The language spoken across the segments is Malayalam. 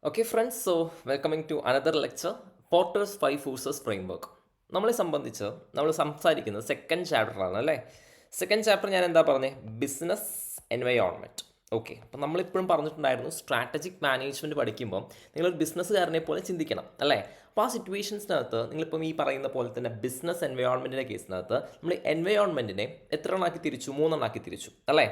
Okay friends, so welcoming to another lecture Porter's 5 forces framework. നമ്മളെ സംബന്ധിച്ച് നമ്മൾ സംസാരിക്കുന്നത് സെക്കൻഡ് ചാപ്റ്ററാണ് അല്ലേ. സെക്കൻഡ് ചാപ്റ്റർ ഞാൻ എന്താ പറഞ്ഞത്, ബിസിനസ് എൻവയോൺമെൻറ്റ്. ഓക്കെ, അപ്പം നമ്മളിപ്പോഴും പറഞ്ഞിട്ടുണ്ടായിരുന്നു സ്ട്രാറ്റജിക് മാനേജ്മെൻറ്റ് പഠിക്കുമ്പോൾ നിങ്ങളൊരു ബിസിനസ്സുകാരനെ പോലെ ചിന്തിക്കണം അല്ലേ. അപ്പോൾ ആ സിറ്റുവേഷൻസിനകത്ത് നിങ്ങളിപ്പം ഈ പറയുന്ന പോലെ തന്നെ ബിസിനസ് എൻവയോൺമെൻറ്റിൻ്റെ കേസിനകത്ത് നമ്മൾ എൻവയോൺമെൻറ്റിനെ എത്ര എണ്ണമാക്കി തിരിച്ചു? 3 തിരിച്ചു അല്ലേ.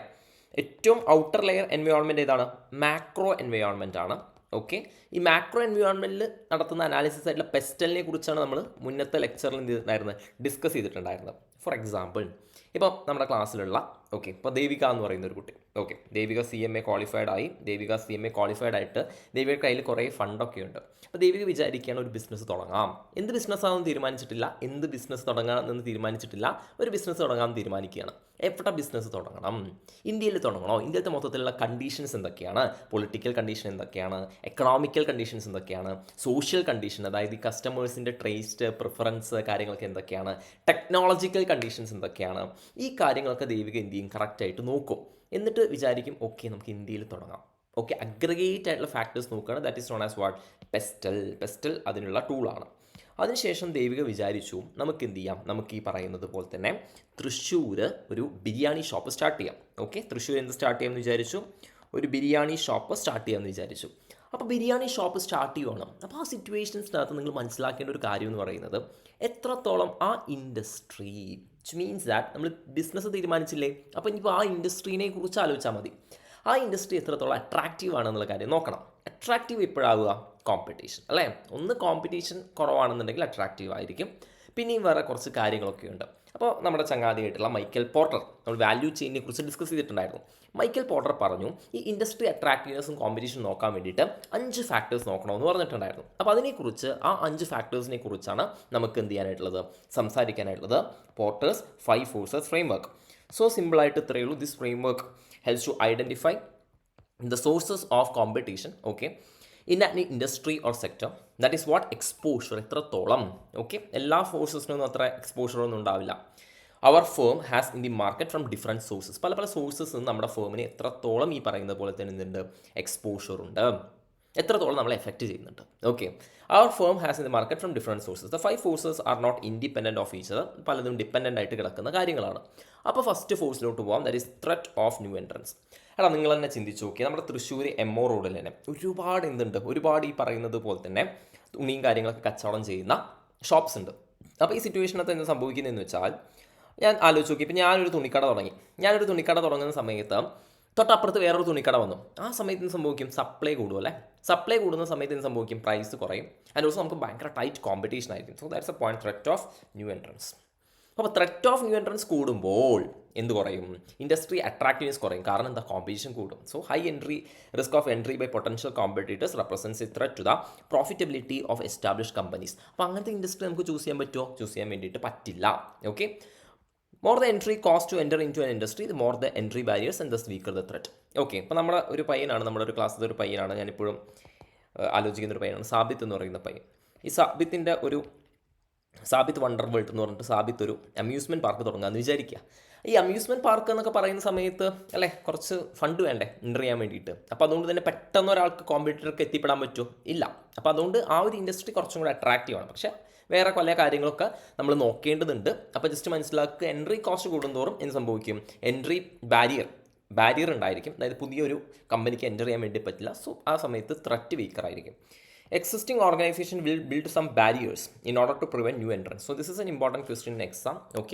ഏറ്റവും ഔട്ടർ ലെയർ എൻവയോൺമെൻറ്റ് ഏതാണ്? മാക്രോ എൻവയോൺമെൻറ്റ് ആണ്. ഓക്കെ, ഈ മാക്രോ എൻവയോൺമെൻറ്റിൽ നടത്തുന്ന അനാലിസിസ് ആയിട്ടുള്ള പെസ്റ്റലിനെ കുറിച്ചാണ് നമ്മൾ മുന്നത്തെ ലെക്ചറിൽ എന്ത് ചെയ്തിട്ടുണ്ടായിരുന്നത്, ഡിസ്കസ് ചെയ്തിട്ടുണ്ടായിരുന്നത്. ഫോർ എക്സാമ്പിൾ, ഇപ്പോൾ നമ്മുടെ ക്ലാസ്സിലുള്ള ഇപ്പോൾ ദേവിക എന്ന് പറയുന്ന ഒരു കുട്ടി. ദേവിക CMA ക്വാളിഫൈഡ് ആയി. ദേവിക CMA ക്വാളിഫൈഡ് ആയിട്ട് ദേവികയുടെ കയ്യിൽ കുറേ ഫണ്ടൊക്കെ ഉണ്ട്. അപ്പോൾ ദേവിക വിചാരിക്കുകയാണ് ഒരു ബിസിനസ് തുടങ്ങാം. എന്ത് ബിസിനസ്സാണെന്ന് തീരുമാനിച്ചിട്ടില്ല, എന്ത് ബിസിനസ് തുടങ്ങാമെന്ന് തീരുമാനിച്ചിട്ടില്ല. ഒരു ബിസിനസ് തുടങ്ങാമെന്ന് തീരുമാനിക്കുകയാണ്. എവിടെ ബിസിനസ് തുടങ്ങണം? ഇന്ത്യയിൽ തുടങ്ങണോ? ഇന്ത്യയിലത്തെ മൊത്തത്തിലുള്ള കണ്ടീഷൻസ് എന്തൊക്കെയാണ്? പൊളിറ്റിക്കൽ കണ്ടീഷൻ എന്തൊക്കെയാണ്? എക്കണോമിക്കൽ കണ്ടീഷൻസ് എന്തൊക്കെയാണ്? സോഷ്യൽ കണ്ടീഷൻ, അതായത് ഈ കസ്റ്റമേഴ്സിൻ്റെ ടേസ്റ്റ് പ്രിഫറൻസ് കാര്യങ്ങളൊക്കെ എന്തൊക്കെയാണ്? ടെക്നോളജിക്കൽ കണ്ടീഷൻസ് എന്തൊക്കെയാണ്? ഈ കാര്യങ്ങളൊക്കെ ദേവിക എന്ത് ചെയ്യും? കറക്റ്റായിട്ട് നോക്കും. എന്നിട്ട് വിചാരിക്കും നമുക്ക് ഇന്ത്യയിൽ തുടങ്ങാം. അഗ്രഗേറ്റ് ആയിട്ടുള്ള ഫാക്ടേഴ്സ് നോക്കുകയാണ്. That is known as what? Pestle അതിനുള്ള ടൂളാണ്. അതിനുശേഷം ദേവിക വിചാരിച്ചു നമുക്ക് എന്ത് ചെയ്യാം, നമുക്ക് ഈ പറയുന്നത് പോലെ തന്നെ തൃശ്ശൂർ ഒരു ബിരിയാണി ഷോപ്പ് സ്റ്റാർട്ട് ചെയ്യാം. തൃശ്ശൂർ എന്ത് സ്റ്റാർട്ട് ചെയ്യാമെന്ന് വിചാരിച്ചു? ഒരു ബിരിയാണി ഷോപ്പ് സ്റ്റാർട്ട് ചെയ്യാമെന്ന് വിചാരിച്ചു. അപ്പോൾ ബിരിയാണി ഷോപ്പ് സ്റ്റാർട്ട് ചെയ്യണം. അപ്പോൾ ആ സിറ്റുവേഷൻസിനകത്ത് നിങ്ങൾ മനസ്സിലാക്കേണ്ട ഒരു കാര്യം എന്ന് പറയുന്നത് എത്രത്തോളം ആ ഇൻഡസ്ട്രി, വിച്ച് മീൻസ് ദാറ്റ് നമ്മൾ ബിസിനസ് തീരുമാനിച്ചില്ലേ, അപ്പോൾ ഇനിയിപ്പോൾ ആ ഇൻഡസ്ട്രീനെ കുറിച്ച് ആലോചിച്ചാൽ മതി. ആ ഇൻഡസ്ട്രി എത്രത്തോളം അട്രാക്റ്റീവ് ആണെന്നുള്ള കാര്യം നോക്കണം. അട്രാക്റ്റീവ് എപ്പോഴാവുക? കോമ്പറ്റീഷൻ അല്ലേ. ഒന്ന് കോമ്പറ്റീഷൻ കുറവാണെന്നുണ്ടെങ്കിൽ അട്രാക്റ്റീവ് ആയിരിക്കും. പിന്നെയും വേറെ കുറച്ച് കാര്യങ്ങളൊക്കെ ഉണ്ട്. അപ്പോൾ നമ്മുടെ ചങ്ങാതിയായിട്ടുള്ള മൈക്കൽ പോർട്ടർ, നമ്മൾ വാല്യൂ ചെയിനെ കുറിച്ച് ഡിസ്കസ് ചെയ്തിട്ടുണ്ടായിരുന്നു. മൈക്കൽ പോർട്ടർ പറഞ്ഞു ഈ ഇൻഡസ്ട്രി അട്രാക്റ്റീവ്നെസ്സും കോമ്പറ്റീഷൻ നോക്കാൻ വേണ്ടിയിട്ട് 5 ഫാക്ടേഴ്സ് നോക്കണമെന്ന് പറഞ്ഞിട്ടുണ്ടായിരുന്നു. അപ്പോൾ അതിനെക്കുറിച്ച് ആ 5 ഫാക്ടേഴ്സിനെ കുറിച്ചാണ് നമുക്ക് എന്ത് ചെയ്യാനായിട്ടുള്ളത്, സംസാരിക്കാനായിട്ടുള്ളത്. Porter's 5 forces framework. സോ സിമ്പിളായിട്ട് ഇത്രയേ ഉള്ളൂ. This framework helps to identify the sources of competition in an industry or sector. That is what? Exposure. എത്രത്തോളം എല്ലാ ഫോഴ്സസിനൊന്നും അത്ര എക്സ്പോഷർ ഒന്നും ഉണ്ടാവില്ല. അവർ firm has in the market from different sources. പല സോഴ്സസ് നമ്മുടെ ഫേമിന് എത്രത്തോളം ഈ പറയുന്ന പോലെ തന്നെ എന്തുണ്ട്, എക്സ്പോഷർ ഉണ്ട്, എത്രത്തോളം നമ്മളെ എഫക്റ്റ് ചെയ്യുന്നുണ്ട്. അവർ firm has in the market from different sources. The 5 forces are not independent of each other. പലതും ഡിപ്പെൻഡൻ്റ് ആയിട്ട് കിടക്കുന്ന കാര്യങ്ങളാണ്. അപ്പോൾ ഫസ്റ്റ് ഫോഴ്സിലോട്ട് പോകാം. That is threat of new entrants. നിങ്ങൾ തന്നെ ചിന്തിച്ച് നോക്കിയാൽ നമ്മുടെ തൃശ്ശൂർ MO റോഡിൽ തന്നെ ഒരുപാട് ഈ പറയുന്നത് പോലെ തന്നെ തുണിയും കാര്യങ്ങളൊക്കെ കച്ചവടം ചെയ്യുന്ന ഷോപ്സ് ഉണ്ട്. അപ്പോൾ ഈ സിറ്റുവേഷനകത്ത് എന്ത് സംഭവിക്കുന്നതെന്ന് വെച്ചാൽ, ഞാൻ ആലോചിച്ച് നോക്കി, ഇപ്പോൾ ഞാനൊരു തുണിക്കട തുടങ്ങുന്ന സമയത്ത് തൊട്ടപ്പുറത്ത് വേറൊരു തുണിക്കട വന്നു. ആ സമയത്ത് എന്ത് സംഭവിക്കും? സപ്ലൈ കൂടും അല്ലേ. സപ്ലൈ കൂടുന്ന സമയത്ത് എന്ത് സംഭവിക്കും? പ്രൈസ് കുറയും. ആൻഡ് ഓൾസോ നമുക്ക് ഭയങ്കര ടൈറ്റ് കോമ്പറ്റീഷൻ ആയിരിക്കും. So that's a point, threat of new entrance. അപ്പോൾ ത്രെറ്റ് ഓഫ് ന്യൂ എൻട്രൻസ് കൂടുമ്പോൾ എന്ത് കുറയും? ഇൻഡസ്ട്രി അട്രാക്റ്റീവ്നെസ് കുറയും. കാരണം എന്താ? കോമ്പറ്റീഷൻ കൂടും. So high risk of entry by potential competitors represents a threat to the profitability of established companies. അപ്പോൾ അങ്ങനത്തെ ഇൻഡസ്ട്രി നമുക്ക് ചൂസ് ചെയ്യാൻ പറ്റുമോ? ചൂസ് ചെയ്യാൻ വേണ്ടിയിട്ട് പറ്റില്ല. More the entry cost to enter into an industry, the more the entry barriers and thus weaker the threat. ഇപ്പോൾ നമ്മുടെ ഒരു ക്ലാസ്സിലെ ഒരു പയ്യനാണ്, ഞാനിപ്പോഴും ആലോചിക്കുന്ന ഒരു പയ്യനാണ്, സാബിത്ത് എന്ന് പറയുന്ന പയ്യൻ. ഈ സാബിത്ത് വണ്ടർ വേൾഡ് എന്ന് പറഞ്ഞിട്ട് സാബിത്ത് ഒരു അമ്യൂസ്മെൻറ്റ് പാർക്ക് തുടങ്ങാമെന്ന് വിചാരിക്കുക. ഈ അമ്യൂസ്മെൻറ്റ് പാർക്ക് എന്നൊക്കെ പറയുന്ന സമയത്ത് അല്ലേ കുറച്ച് ഫണ്ട് വേണ്ടേ എൻ്റർ ചെയ്യാൻ വേണ്ടിയിട്ട്. അപ്പോൾ അതുകൊണ്ട് തന്നെ പെട്ടെന്ന് ഒരാൾക്ക് കോമ്പറ്റീറ്റർക്ക് എത്തിപ്പെടാൻ പറ്റുമോ? ഇല്ല. അപ്പോൾ അതുകൊണ്ട് ആ ഒരു ഇൻഡസ്ട്രി കുറച്ചും കൂടി അട്രാക്റ്റീവാണ്. പക്ഷേ വേറെ പല കാര്യങ്ങളൊക്കെ നമ്മൾ നോക്കേണ്ടതുണ്ട്. അപ്പോൾ ജസ്റ്റ് മനസ്സിലാക്കുക, എൻട്രി കോസ്റ്റ് കൂടുന്തോറും എന്ത് സംഭവിക്കും? എൻട്രി ബാരിയർ ഉണ്ടായിരിക്കും. അതായത് പുതിയൊരു കമ്പനിക്ക് എൻ്റർ ചെയ്യാൻ വേണ്ടി പറ്റില്ല. സോ ആ സമയത്ത് threat വീക്കറായിരിക്കും. Existing organization will build some barriers in order to prevent new entrants. So this is an important question in exam.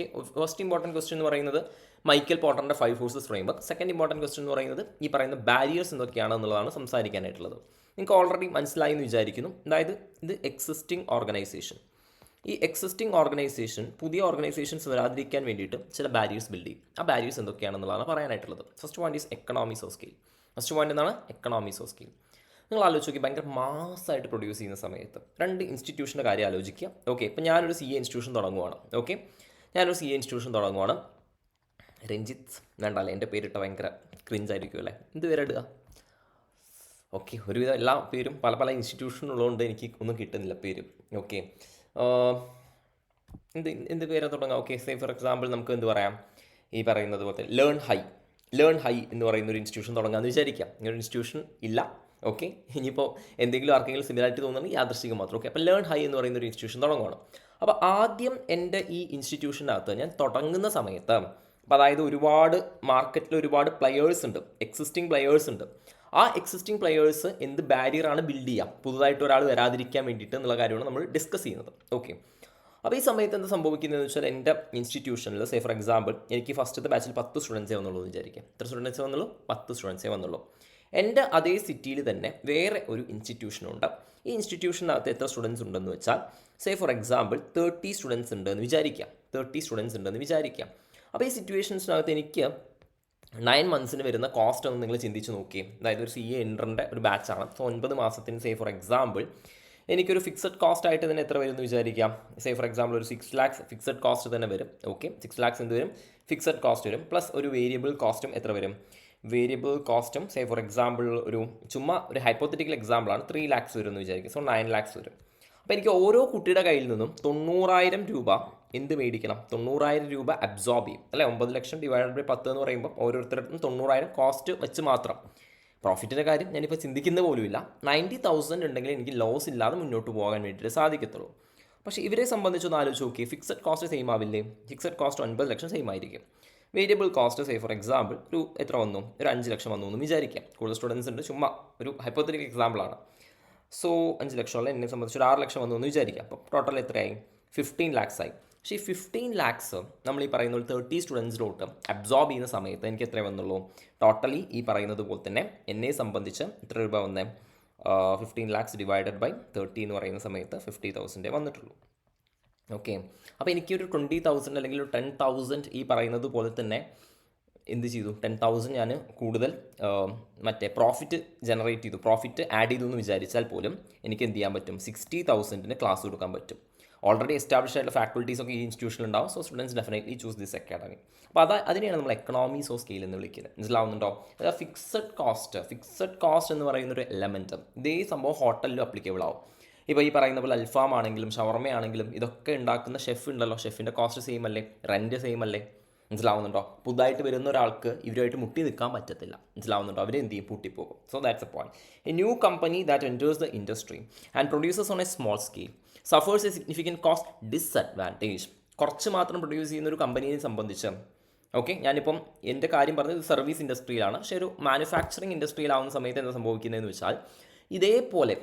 First important question എന്ന് പറയുന്നത് മൈക്കൽ പോർട്ടറിൻ്റെ 5 forces framework. Second important question എന്ന് പറയുന്നത് ഈ പറയുന്ന ബാരിയേഴ്സ് എന്തൊക്കെയാണെന്നുള്ളതാണ് സംസാരിക്കാനായിട്ടുള്ളത്. നിങ്ങൾക്ക് ഓൾറെഡി മനസ്സിലായി എന്ന് വിചാരിക്കുന്നു. അതായത് ഇത് എക്സിസ്റ്റിംഗ് ഓർഗനൈസേഷൻ. ഈ എക്സിസ്റ്റിംഗ് ഓർഗനൈസേഷൻ പുതിയ ഓർഗനൈസേഷൻസ് വരാതിരിക്കാൻ വേണ്ടിയിട്ട് ചില ബാരിയേഴ്സ് ബിൽഡ് ചെയ്യും. ആ ബാരിയേഴ്സ് എന്തൊക്കെയാണെന്നുള്ളതാണ് പറയാനായിട്ടുള്ളത്. First point is economies of scale. Economies of scale. നിങ്ങൾ ആലോചിച്ച് നോക്കി, ഭയങ്കര മാസമായിട്ട് പ്രൊഡ്യൂസ് ചെയ്യുന്ന സമയത്ത് 2 ഇൻസ്റ്റിറ്റ്യൂഷൻ്റെ കാര്യം ആലോചിക്കുക. ഇപ്പോൾ ഞാനൊരു CA ഇൻസ്റ്റിറ്റ്യൂഷൻ തുടങ്ങുവാണ്. രഞ്ജിത്ത് വേണ്ടല്ലേ, എൻ്റെ പേരിട്ട ഭയങ്കര ക്രിഞ്ചായിരിക്കും അല്ലേ. എന്ത് പേരിടുക? ഒരുവിധം എല്ലാ പേരും പല ഇൻസ്റ്റിറ്റ്യൂഷനുള്ളതുകൊണ്ട് എനിക്ക് ഒന്നും കിട്ടുന്നില്ല പേര്. എന്ത് പേരാ തുടങ്ങാം? സേ ഫോർ എക്സാമ്പിൾ നമുക്ക് എന്ത് പറയാം, ഈ പറയുന്നത് പോലെ ലേൺ ഹൈ എന്ന് പറയുന്ന ഒരു ഇൻസ്റ്റിറ്റ്യൂഷൻ തുടങ്ങാമെന്ന് വിചാരിക്കാം. ഇങ്ങനൊരു ഇൻസ്റ്റിറ്റ്യൂഷൻ ഇല്ല, ഓക്കെ, ഇനിയിപ്പോൾ എന്തെങ്കിലും ആർക്കെങ്കിലും സിമിലാരിറ്റി തോന്നുന്നുണ്ടെങ്കിൽ യാദൃശ്ചികം മാത്രം. ഓക്കെ, അപ്പോൾ ലേൺ ഹൈ എന്ന് പറയുന്ന ഒരു ഇൻസ്റ്റിറ്റ്യൂഷൻ തുടങ്ങുകയാണ്. അപ്പോൾ ആദ്യം എൻ്റെ ഈ ഇൻസ്റ്റിറ്റ്യൂഷനകത്ത് ഞാൻ തുടങ്ങുന്ന സമയത്ത്, അപ്പോൾ അതായത് ഒരുപാട് മാർക്കറ്റിൽ ഒരുപാട് പ്ലെയേഴ്സ് ഉണ്ട്, എക്സിസ്റ്റിംഗ് പ്ലെയേഴ്സ് ഉണ്ട്. ആ എക്സിസ്റ്റിംഗ് പ്ലെയേഴ്സ് എന്ത് ബാരിയറാണ് ബിൽഡ് ചെയ്യുക, പുതുതായിട്ട് ഒരാൾ വരാതിരിക്കാൻ വേണ്ടിയിട്ട് എന്നുള്ള കാര്യമാണ് നമ്മൾ ഡിസ്കസ് ചെയ്യുന്നത്. ഓക്കെ, അപ്പോൾ ഈ സമയത്ത് എന്ത് സംഭവിക്കുന്നതെന്ന് വെച്ചാൽ എൻ്റെ ഇൻസ്റ്റിറ്റ്യൂഷനിൽ സേ ഫോർ എക്സാമ്പിൾ എനിക്ക് ഫസ്റ്റത്തെ ബാച്ചിൽ 10 സ്റ്റുഡൻസേ വന്നുള്ളൂ എന്ന് വിചാരിക്കാം. എത്ര സ്റ്റുഡൻസേ വന്നുള്ളൂ? 10 സ്റ്റുഡൻസേ വന്നുള്ളൂ. എൻ്റെ അതേ സിറ്റിയിൽ തന്നെ വേറെ ഒരു ഇൻസ്റ്റിറ്റ്യൂഷനുണ്ട്. ഈ ഇൻസ്റ്റിറ്റ്യൂഷനകത്ത് എത്ര സ്റ്റുഡൻസ് ഉണ്ടെന്ന് വെച്ചാൽ സേ ഫോർ എക്സാമ്പിൾ 30 സ്റ്റുഡൻസ് ഉണ്ടെന്ന് വിചാരിക്കാം. 30 സ്റ്റുഡൻസ് ഉണ്ടെന്ന് വിചാരിക്കാം. അപ്പോൾ ഈ സിറ്റുവേഷൻസിനകത്ത് എനിക്ക് 9 മന്ത്സിന് വരുന്ന കോസ്റ്റ് ഒന്ന് നിങ്ങൾ ചിന്തിച്ച് നോക്കി. അതായത് ഒരു CA എൻട്രൻ്റെ ഒരു ബാച്ചാണ്. സോ 9 മാസത്തിന് സേ ഫോർ എക്സാമ്പിൾ എനിക്കൊരു ഫിക്സഡ് കോസ്റ്റ് ആയിട്ട് തന്നെ എത്ര വരും എന്ന് വിചാരിക്കാം. സേ ഫോർ എക്സാമ്പിൾ ഒരു 6 lakhs ഫിക്സഡ് കോസ്റ്റ് തന്നെ വരും. ഓക്കെ, 6 lakhs എന്ത് വരും? ഫിക്സഡ് കോസ്റ്റ് വരും. പ്ലസ് ഒരു വേരിയബിൾ കോസ്റ്റും എത്ര വരും? വേരിയബിൾ കോസ്റ്റും സേ ഫോർ എക്സാമ്പിൾ ഒരു ചുമ്മാ ഒരു ഹൈപ്പോത്തറ്റിക്കൽ എക്സാമ്പിളാണ്, 3 lakhs വരും എന്ന് വിചാരിക്കും. സോ 9 lakhs വരും. അപ്പോൾ എനിക്ക് ഓരോ കുട്ടിയുടെ കയ്യിൽ നിന്നും 90,000 രൂപ എന്ത് മേടിക്കണം? 90,000 രൂപ അബ്സോർബ് ചെയ്യും അല്ലേ. 9 ലക്ഷം ഡിവൈഡഡ് ബൈ 10 എന്ന് പറയുമ്പോൾ ഓരോരുത്തരുടെ 90,000 കോസ്റ്റ് വെച്ച് മാത്രം. പ്രോഫിറ്റിൻ്റെ കാര്യം ഞാനിപ്പോൾ ചിന്തിക്കുന്ന പോലുമില്ല. 90,000 ഉണ്ടെങ്കിൽ എനിക്ക് ലോസ് ഇല്ലാതെ മുന്നോട്ട് പോകാൻ വേണ്ടിയിട്ട് സാധിക്കത്തുള്ളൂ. പക്ഷേ ഇവരെ സംബന്ധിച്ചൊന്ന് ആലോചിച്ച് നോക്കി, ഫിക്സഡ് കോസ്റ്റ് സെയിം ആവില്ലേ? ഫിക്സഡ് കോസ്റ്റ് 9 ലക്ഷം സെയിം ആയിരിക്കും. Variable cost say for example ഒരു എത്ര വന്നു? ഒരു 5 ലക്ഷം വന്നു എന്ന് വിചാരിക്കാം. കൂടുതൽ സ്റ്റുഡൻസ് ഉണ്ട്, ചുമ്മാ ഒരു ഹൈപ്പോത്തറ്റിക്കൽ എക്സാമ്പിളാണ്. സോ 5 ലക്ഷമുള്ള എന്നെ സംബന്ധിച്ച് ഒരു 6 ലക്ഷം വന്നു എന്ന് വിചാരിക്കാം. അപ്പോൾ ടോട്ടൽ എത്രയായി? 15 lakhs ആയി. പക്ഷേ ഈ 15 lakhs നമ്മൾ ഈ പറയുന്ന 30 സ്റ്റുഡൻസിലോട്ട് അബ്സോർബ് ചെയ്യുന്ന സമയത്ത് എനിക്ക് എത്ര വന്നുള്ളൂ? ടോട്ടലി ഈ പറയുന്നത് പോലെ തന്നെ എന്നെ സംബന്ധിച്ച് എത്ര രൂപ വന്നേ? 15 lakhs ഡിവൈഡഡ് ബൈ 30 എന്ന് പറയുന്ന സമയത്ത് 50,000 വന്നിട്ടുള്ളൂ. ഓക്കെ, അപ്പോൾ എനിക്കൊരു 20,000 അല്ലെങ്കിൽ ഒരു 10,000 ഈ പറയുന്നത് പോലെ തന്നെ എന്ത് ചെയ്തു? 10,000 ഞാൻ കൂടുതൽ മറ്റേ പ്രോഫിറ്റ് ജനറേറ്റ് ചെയ്തു, പ്രോഫിറ്റ് ആഡ് ചെയ്തു എന്ന് വിചാരിച്ചാൽ പോലും എനിക്ക് എന്ത് ചെയ്യാൻ പറ്റും? 60,000 ക്ലാസ് കൊടുക്കാൻ പറ്റും. ഓൾറെഡി എസ്റ്റാബ്ലിഷ് ആയിട്ടുള്ള ഫാക്കൽറ്റീസ് ഒക്കെ ഈ ഇൻസ്റ്റിറ്റ്യൂഷനിൽ ഉണ്ടാവും. So students definitely choose this academy. അപ്പോൾ അതിനെയാണ് നമ്മൾ എക്കണോമീസ് ഓഫ് സ്കെയിൽ എന്ന് വിളിക്കുന്നത്. മനസ്സിലാവുന്നുണ്ടോ? അതായത് ഫിക്സഡ് കോസ്റ്റ് എന്ന് പറയുന്ന ഒരു എലമെൻറ്റ് ഇതേ സംഭവം ഹോട്ടലിലും അപ്ലിക്കബിൾ ആവും. ഇപ്പോൾ ഈ പറയുന്ന പോലെ അൽഫാം ആണെങ്കിലും ഷവർമ ആണെങ്കിലും ഇതൊക്കെ ഉണ്ടാക്കുന്ന ഷെഫ് ഉണ്ടല്ലോ, ഷെഫിൻ്റെ കോസ്റ്റ് സെയിം അല്ലേ? റെൻറ്റ് സെയിം അല്ലേ? മനസ്സിലാവുന്നുണ്ടോ? പുതുതായിട്ട് വരുന്ന ഒരാൾക്ക് ഇവരുമായിട്ട് മുട്ടി നിൽക്കാൻ പറ്റത്തില്ല. മനസ്സിലാവുന്നുണ്ടോ? അവർ എന്ത് ചെയ്യും? പൂട്ടിപ്പോകും. So that's a point. A new company that enters the industry and produces on a small scale suffers a significant cost disadvantage. കുറച്ച് മാത്രം പ്രൊഡ്യൂസ് ചെയ്യുന്ന ഒരു കമ്പനിയെ സംബന്ധിച്ച്, ഓക്കെ, ഞാനിപ്പം എൻ്റെ കാര്യം പറഞ്ഞത് സർവീസ് ഇൻഡസ്ട്രിയിലാണ്. പക്ഷേ ഒരു മാനുഫാക്ചറിങ് ഇൻഡസ്ട്രിയിലാവുന്ന സമയത്ത് എന്താ സംഭവിക്കുന്നതെന്ന് വെച്ചാൽ ഇതേപോലെ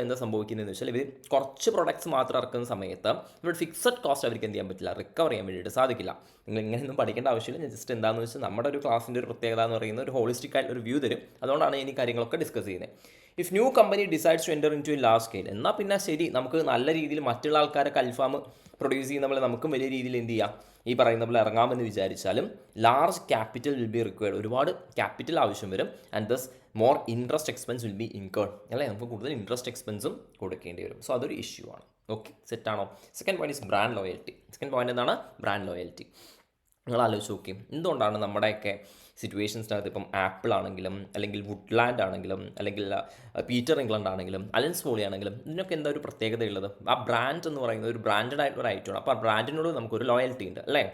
എന്താ സംഭവിക്കുന്നതെന്ന് വെച്ചാൽ ഇവർ കുറച്ച് പ്രൊഡക്ട്സ് മാത്രം ഇറക്കുന്ന സമയത്ത് ഇവരുടെ ഫിക്സഡ് കോസ്റ്റ് അവർക്ക് എന്ത് ചെയ്യാൻ പറ്റില്ല? റിക്കവർ ചെയ്യാൻ വേണ്ടിയിട്ട് സാധിക്കില്ല. നിങ്ങൾ ഇങ്ങനെയൊന്നും പഠിക്കേണ്ട ആവശ്യമില്ല. ഞാൻ ജസ്റ്റ് എന്താണെന്ന് വെച്ചാൽ നമ്മുടെ ഒരു ക്ലാസ്സിൻ്റെ ഒരു പ്രത്യേകത എന്ന് പറയുന്ന ഒരു ഹോളിസ്റ്റിക് ആയിട്ട് ഒരു വ്യൂ തരും. അതുകൊണ്ടാണ് ഞാൻ ഈ കാര്യങ്ങളൊക്കെ ഡിസ്കസ് ചെയ്യുന്നത്. If new company decides to enter into a large scale, എന്നാൽ പിന്നെ ശരി, നമുക്ക് നല്ല രീതിയിൽ മറ്റുള്ള ആൾക്കാരൊക്കെ അൽഫാം പ്രൊഡ്യൂസ് ചെയ്യുന്ന പോലെ നമുക്കും വലിയ രീതിയിൽ എന്ത് ചെയ്യാം? ഈ പറയുന്ന പോലെ ഇറങ്ങാമെന്ന് വിചാരിച്ചാലും large capital will be required. ഒരുപാട് ക്യാപിറ്റൽ ആവശ്യം വരും. And thus more interest expense will be incurred അല്ലേ? നമുക്ക് കൂടുതൽ ഇൻട്രസ്റ്റ് എക്സ്പെൻസും കൊടുക്കേണ്ടി വരും. സോ അതൊരു ഇഷ്യൂ ആണ്. ഓക്കെ, സെറ്റാണോ? Second point is brand loyalty. Second point എന്താണ്? Brand loyalty. നിങ്ങൾ ആലോചിച്ച് നോക്കി, എന്തുകൊണ്ടാണ് നമ്മുടെയൊക്കെ സിറ്റുവേഷൻസിനകത്ത് ഇപ്പം ആപ്പിൾ ആണെങ്കിലും അല്ലെങ്കിൽ വുഡ്ലാൻഡ് ആണെങ്കിലും അല്ലെങ്കിൽ പീറ്റർ ഇംഗ്ലണ്ട് ആണെങ്കിലും അലൻസ് പോളി ആണെങ്കിലും ഇതിനൊക്കെ എന്താ ഒരു പ്രത്യേകത ഉള്ളത്? ആ ബ്രാൻഡ് എന്ന് പറയുന്നത് ഒരു ബ്രാൻഡഡ് ആയിട്ടുള്ള ഒരു ഐറ്റമാണ്. അപ്പോൾ ആ ബ്രാൻഡിനോട് നമുക്കൊരു ലോയൽറ്റി ഉണ്ട് അല്ലേ?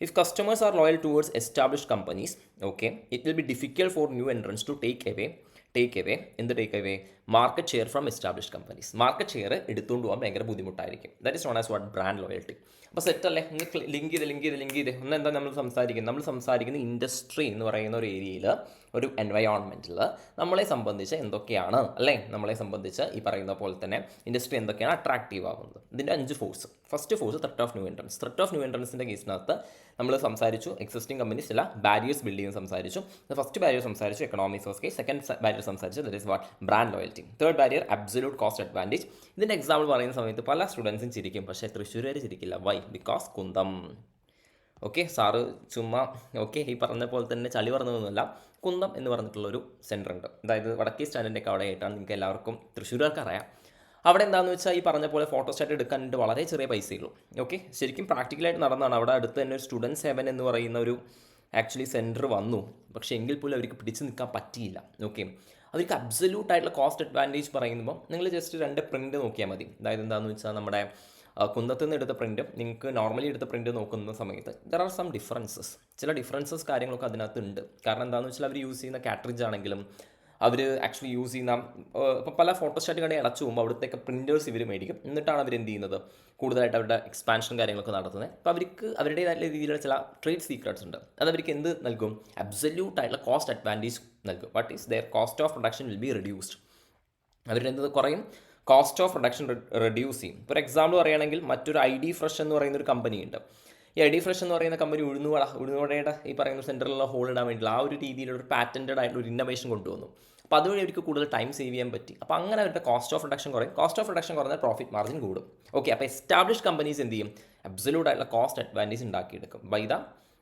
If customers are loyal towards established companies, okay, it will be difficult for new entrants to take away market share from established companies. Market share എടുത്തുകൊണ്ട് പോകാൻ ഭയങ്കര ബുദ്ധിമുട്ടായിരിക്കും. That is known as what? Brand loyalty. അപ്പോൾ സെറ്റ് അല്ലേ? നിങ്ങൾ ലിങ്ക് ചെയ്ത് ഒന്ന് എന്താ നമ്മൾ സംസാരിക്കുന്ന ഇൻഡസ്ട്രി എന്ന് പറയുന്ന ഒരു ഏരിയയിൽ, ഒരു എൻവയോൺമെൻറ്റിൽ നമ്മളെ സംബന്ധിച്ച് എന്തൊക്കെയാണ് അല്ലേ? നമ്മളെ സംബന്ധിച്ച് ഈ പറയുന്ന പോലെ തന്നെ ഇൻഡസ്ട്രി എന്തൊക്കെയാണ് അട്രാക്റ്റീവ് ആകുന്നത്? ഇതിൻ്റെ 5 force. First force threat of new entrants. Threat of new എൻട്രൻസിൻ്റെ കേസിനകത്ത് നമ്മൾ സംസാരിച്ചു എക്സിസ്റ്റിംഗ് കമ്പനീസ് ചില ബാരിയേഴ്സ് ബിൽഡ് ചെയ്യുന്ന സംസാരിച്ചു. ഫസ്റ്റ് ബാരിയർ സംസാരിച്ചു economics of scale. Second barrier സംസാരിച്ചു that is what? Brand loyalty. Third barrier absolute cost advantage. ഇതിൻ്റെ എക്സാമ്പിൾ പറയുന്ന സമയത്ത് പല സ്റ്റുഡൻസും ചിരിക്കും, പക്ഷേ തൃശ്ശൂരുകാർ ചിരിക്കില്ല. വൈ? ബിക്കോസ് കുന്തം. ഓക്കെ, സാറ് ചുമ്മാ ഓക്കെ ഈ പറഞ്ഞ പോലെ തന്നെ ചളി പറഞ്ഞതൊന്നുമല്ല. കുന്തം എന്ന് പറഞ്ഞിട്ടുള്ളൊരു സെൻറ്റർ ഉണ്ട്. അതായത് വടക്കേ സ്റ്റാൻഡിൻ്റെ ഒക്കെ അവിടെ ആയിട്ടാണ്. നിങ്ങൾക്ക് എല്ലാവർക്കും തൃശ്ശൂരുകാർക്ക് അറിയാം. അവിടെ എന്താണെന്ന് വെച്ചാൽ ഈ പറഞ്ഞ പോലെ ഫോട്ടോസ്റ്റാറ്റ് എടുക്കാനായിട്ട് വളരെ ചെറിയ പൈസയുള്ളൂ. ഓക്കെ, ശരിക്കും പ്രാക്ടിക്കലായിട്ട് നടന്നതാണ്. അവിടെ അടുത്ത് തന്നെ ഒരു സ്റ്റുഡൻസ് ഹെവൻ എന്ന് പറയുന്ന ഒരു ആക്ച്വലി സെൻറ്റർ വന്നു. പക്ഷേ എങ്കിൽ പോലും അവർക്ക് പിടിച്ചു നിൽക്കാൻ പറ്റിയില്ല. ഓക്കെ, അവർക്ക് അബ്സല്യൂട്ട് ആയിട്ടുള്ള കോസ്റ്റ് അഡ്വാൻറ്റേജ് പറയുമ്പോൾ നിങ്ങൾ ജസ്റ്റ് 2 പ്രിൻറ്റ് നോക്കിയാൽ മതി. അതായത് എന്താണെന്ന് വെച്ചാൽ നമ്മുടെ കുന്നത്തു നിന്ന് എടുത്ത പ്രിൻറ്റും നിങ്ങൾക്ക് നോർമലി എടുത്ത പ്രിൻറ്റ് നോക്കുന്ന സമയത്ത് ദർ ആർ സം ഡിഫറൻസസ്. ചില ഡിഫറൻസസ് കാര്യങ്ങളൊക്കെ അതിനകത്ത് ഉണ്ട്. കാരണം എന്താണെന്ന് വെച്ചാൽ അവർ യൂസ് ചെയ്യുന്ന കാട്രിഡ്ജ് ആണെങ്കിലും അവർ ആക്ച്വലി യൂസ് ചെയ്യുന്ന ഇപ്പോൾ പല ഫോട്ടോസ്റ്റാറ്റ് കടയിൽ അടച്ചു പോകുമ്പോൾ അവിടുത്തേക്ക് പ്രിൻറ്റേഴ്സ് ഇവർ മേടിക്കും. എന്നിട്ടാണ് അവർ എന്ത് ചെയ്യുന്നത്, കൂടുതലായിട്ട് അവരുടെ എക്സ്പാൻഷൻ കാര്യങ്ങളൊക്കെ നടത്തുന്നത്. അപ്പോൾ അവർക്ക് അവരുടേതായിട്ടുള്ള രീതിയിലുള്ള ചില ട്രേഡ് സീക്രട്സ് ഉണ്ട്. അത് അവർക്ക് എന്ത് നൽകും, അബ്സല്യൂട്ട് ആയിട്ടുള്ള കോസ്റ്റ് അഡ്വാൻറ്റേജ് നൽകും. What is their cost of production will be reduced. അവരുടെ എന്ത് കുറയും, കോസ്റ്റ് ഓഫ് പ്രൊഡക്ഷൻ റെഡ്യൂസ് ചെയ്യും. ഫോർ എക്സാമ്പിൾ പറയുകയാണെങ്കിൽ മറ്റൊരു ID ഫ്രഷ് എന്ന് പറയുന്ന ഒരു കമ്പനി ഉണ്ട്. ഈ ID ഫ്രഷ് എന്ന് പറയുന്ന കമ്പനി ഉഴുന്നുവടയുടെ ഈ പറയുന്ന സെൻറ്ററിലുള്ള ഹോൾ ഇടാൻ വേണ്ടിയിട്ടുള്ള ആ ഒരു രീതിയിലുള്ള ഒരു പാറ്റൻറ്റഡ് ആയിട്ടുള്ള ഒരു ഇന്നോവേഷൻ കൊണ്ടുവന്നു. അപ്പോൾ അതുവഴി അവർക്ക് കൂടുതൽ ടൈം സേവ് ചെയ്യാൻ പറ്റി. അപ്പോൾ അങ്ങനെ അവരുടെ കോസ്റ്റ് ഓഫ് പ്രൊഡക്ഷൻ കുറയും. കോസ്റ്റ് ഓഫ് പ്രൊഡക്ഷൻ കുറഞ്ഞാൽ പ്രോഫിറ്റ് മാർജിൻ കൂടും. ഓക്കെ, അപ്പോൾ എസ്റ്റാബ്ലിഷ് കമ്പനീസ് എന്ത് ചെയ്യും, അബ്സല്യൂട്ട് ആയിട്ടുള്ള കോസ്റ്റ് അഡ്വാൻറ്റേജ് ഉണ്ടാക്കിയെടുക്കും. ബൈ ദ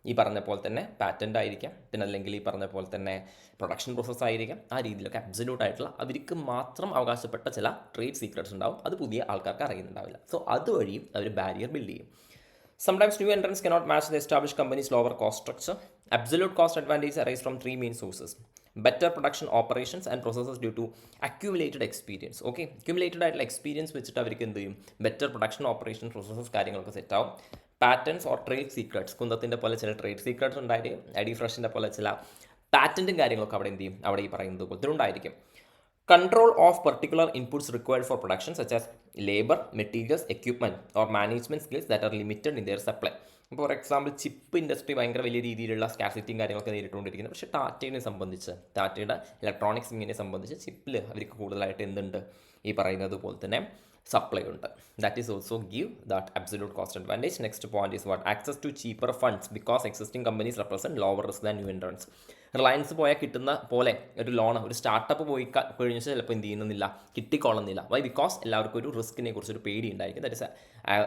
ഈ പറഞ്ഞ പോലെ തന്നെ പാറ്റൻ്റ് ആയിരിക്കാം, പിന്നെ അല്ലെങ്കിൽ ഈ പറഞ്ഞ പോലെ തന്നെ പ്രൊഡക്ഷൻ പ്രോസസ്സ് ആയിരിക്കാം. ആ രീതിയിലൊക്കെ അബ്സല്യൂട്ട് ആയിട്ടുള്ള അവർക്ക് മാത്രം അവകാശപ്പെട്ട ചില ട്രേഡ് സീക്രട്സ് ഉണ്ടാവും. അത് പുതിയ ആൾക്കാർക്ക് അറിയുന്നുണ്ടാവില്ല. സോ അതുവഴിയും അവർ ബാരിയർ ബിൽഡ് ചെയ്യും. Sometimes new entrants cannot match the established company's lower cost structure. Absolute cost advantage arise from three main sources: better production operations and processes due to accumulated experience. Okay, accumulated ആയിട്ടുള്ള എക്സ്പീരിയൻസ് വെച്ചിട്ട് അവർക്ക് എന്ത് ചെയ്യും, ബെറ്റർ പ്രൊഡക്ഷൻ ഓപ്പറേഷൻ പ്രോസസ്സസ് കാര്യങ്ങളൊക്കെ സെറ്റ് ആവും. പാറ്റൻസ് ഓർ ട്രേഡ് സീക്രട്സ്, കുന്തത്തിൻ്റെ പോലെ ചില ട്രേഡ് സീക്രട്സ് ഉണ്ടായിരിക്കും. ID ഫ്രഷിൻ്റെ പോലെ ചില പാറ്റൻറ്റും കാര്യങ്ങളൊക്കെ അവിടെ എന്ത് ചെയ്യും, അവിടെ ഈ പറയുന്നത് പോലത്തെ ഉണ്ടായിരിക്കും. Control of particular inputs required for production such as labor, materials, equipment or management skills that are limited in their supply. For example chip industry ഭയങ്കര വലിയ രീതിയിലുള്ള സ്കാർസിറ്റിയും കാര്യങ്ങളൊക്കെ നേരിട്ടുകൊണ്ടിരിക്കുന്നത്. പക്ഷേ ടാറ്റയെ സംബന്ധിച്ച്, ടാറ്റയുടെ ഇലക്ട്രോണിക്സിങ്ങിനെ സംബന്ധിച്ച് ചിപ്പിൽ അവർക്ക് കൂടുതലായിട്ട് എന്തുണ്ട്, ഈ പറയുന്നത് പോലെ തന്നെ സപ്ലൈ ഉണ്ട്. That is also give that absolute cost advantage. Next point is what, access to cheaper funds because existing companies represent lower risk than new entrants. Reliance പോയാൽ കിട്ടുന്ന പോലെ ഒരു ലോൺ ഒരു സ്റ്റാർട്ടപ്പ് പോയി കഴിഞ്ഞാൽ ചിലപ്പോൾ എന്ത് ചെയ്യുന്നില്ല, കിട്ടിക്കൊള്ളുന്നില്ല. വൈ? ബിക്കോസ് എല്ലാവർക്കും ഒരു റിസ്കിനെ കുറിച്ചൊരു പേടി ഉണ്ടായിരിക്കും. ദാറ്റ് ഇസ്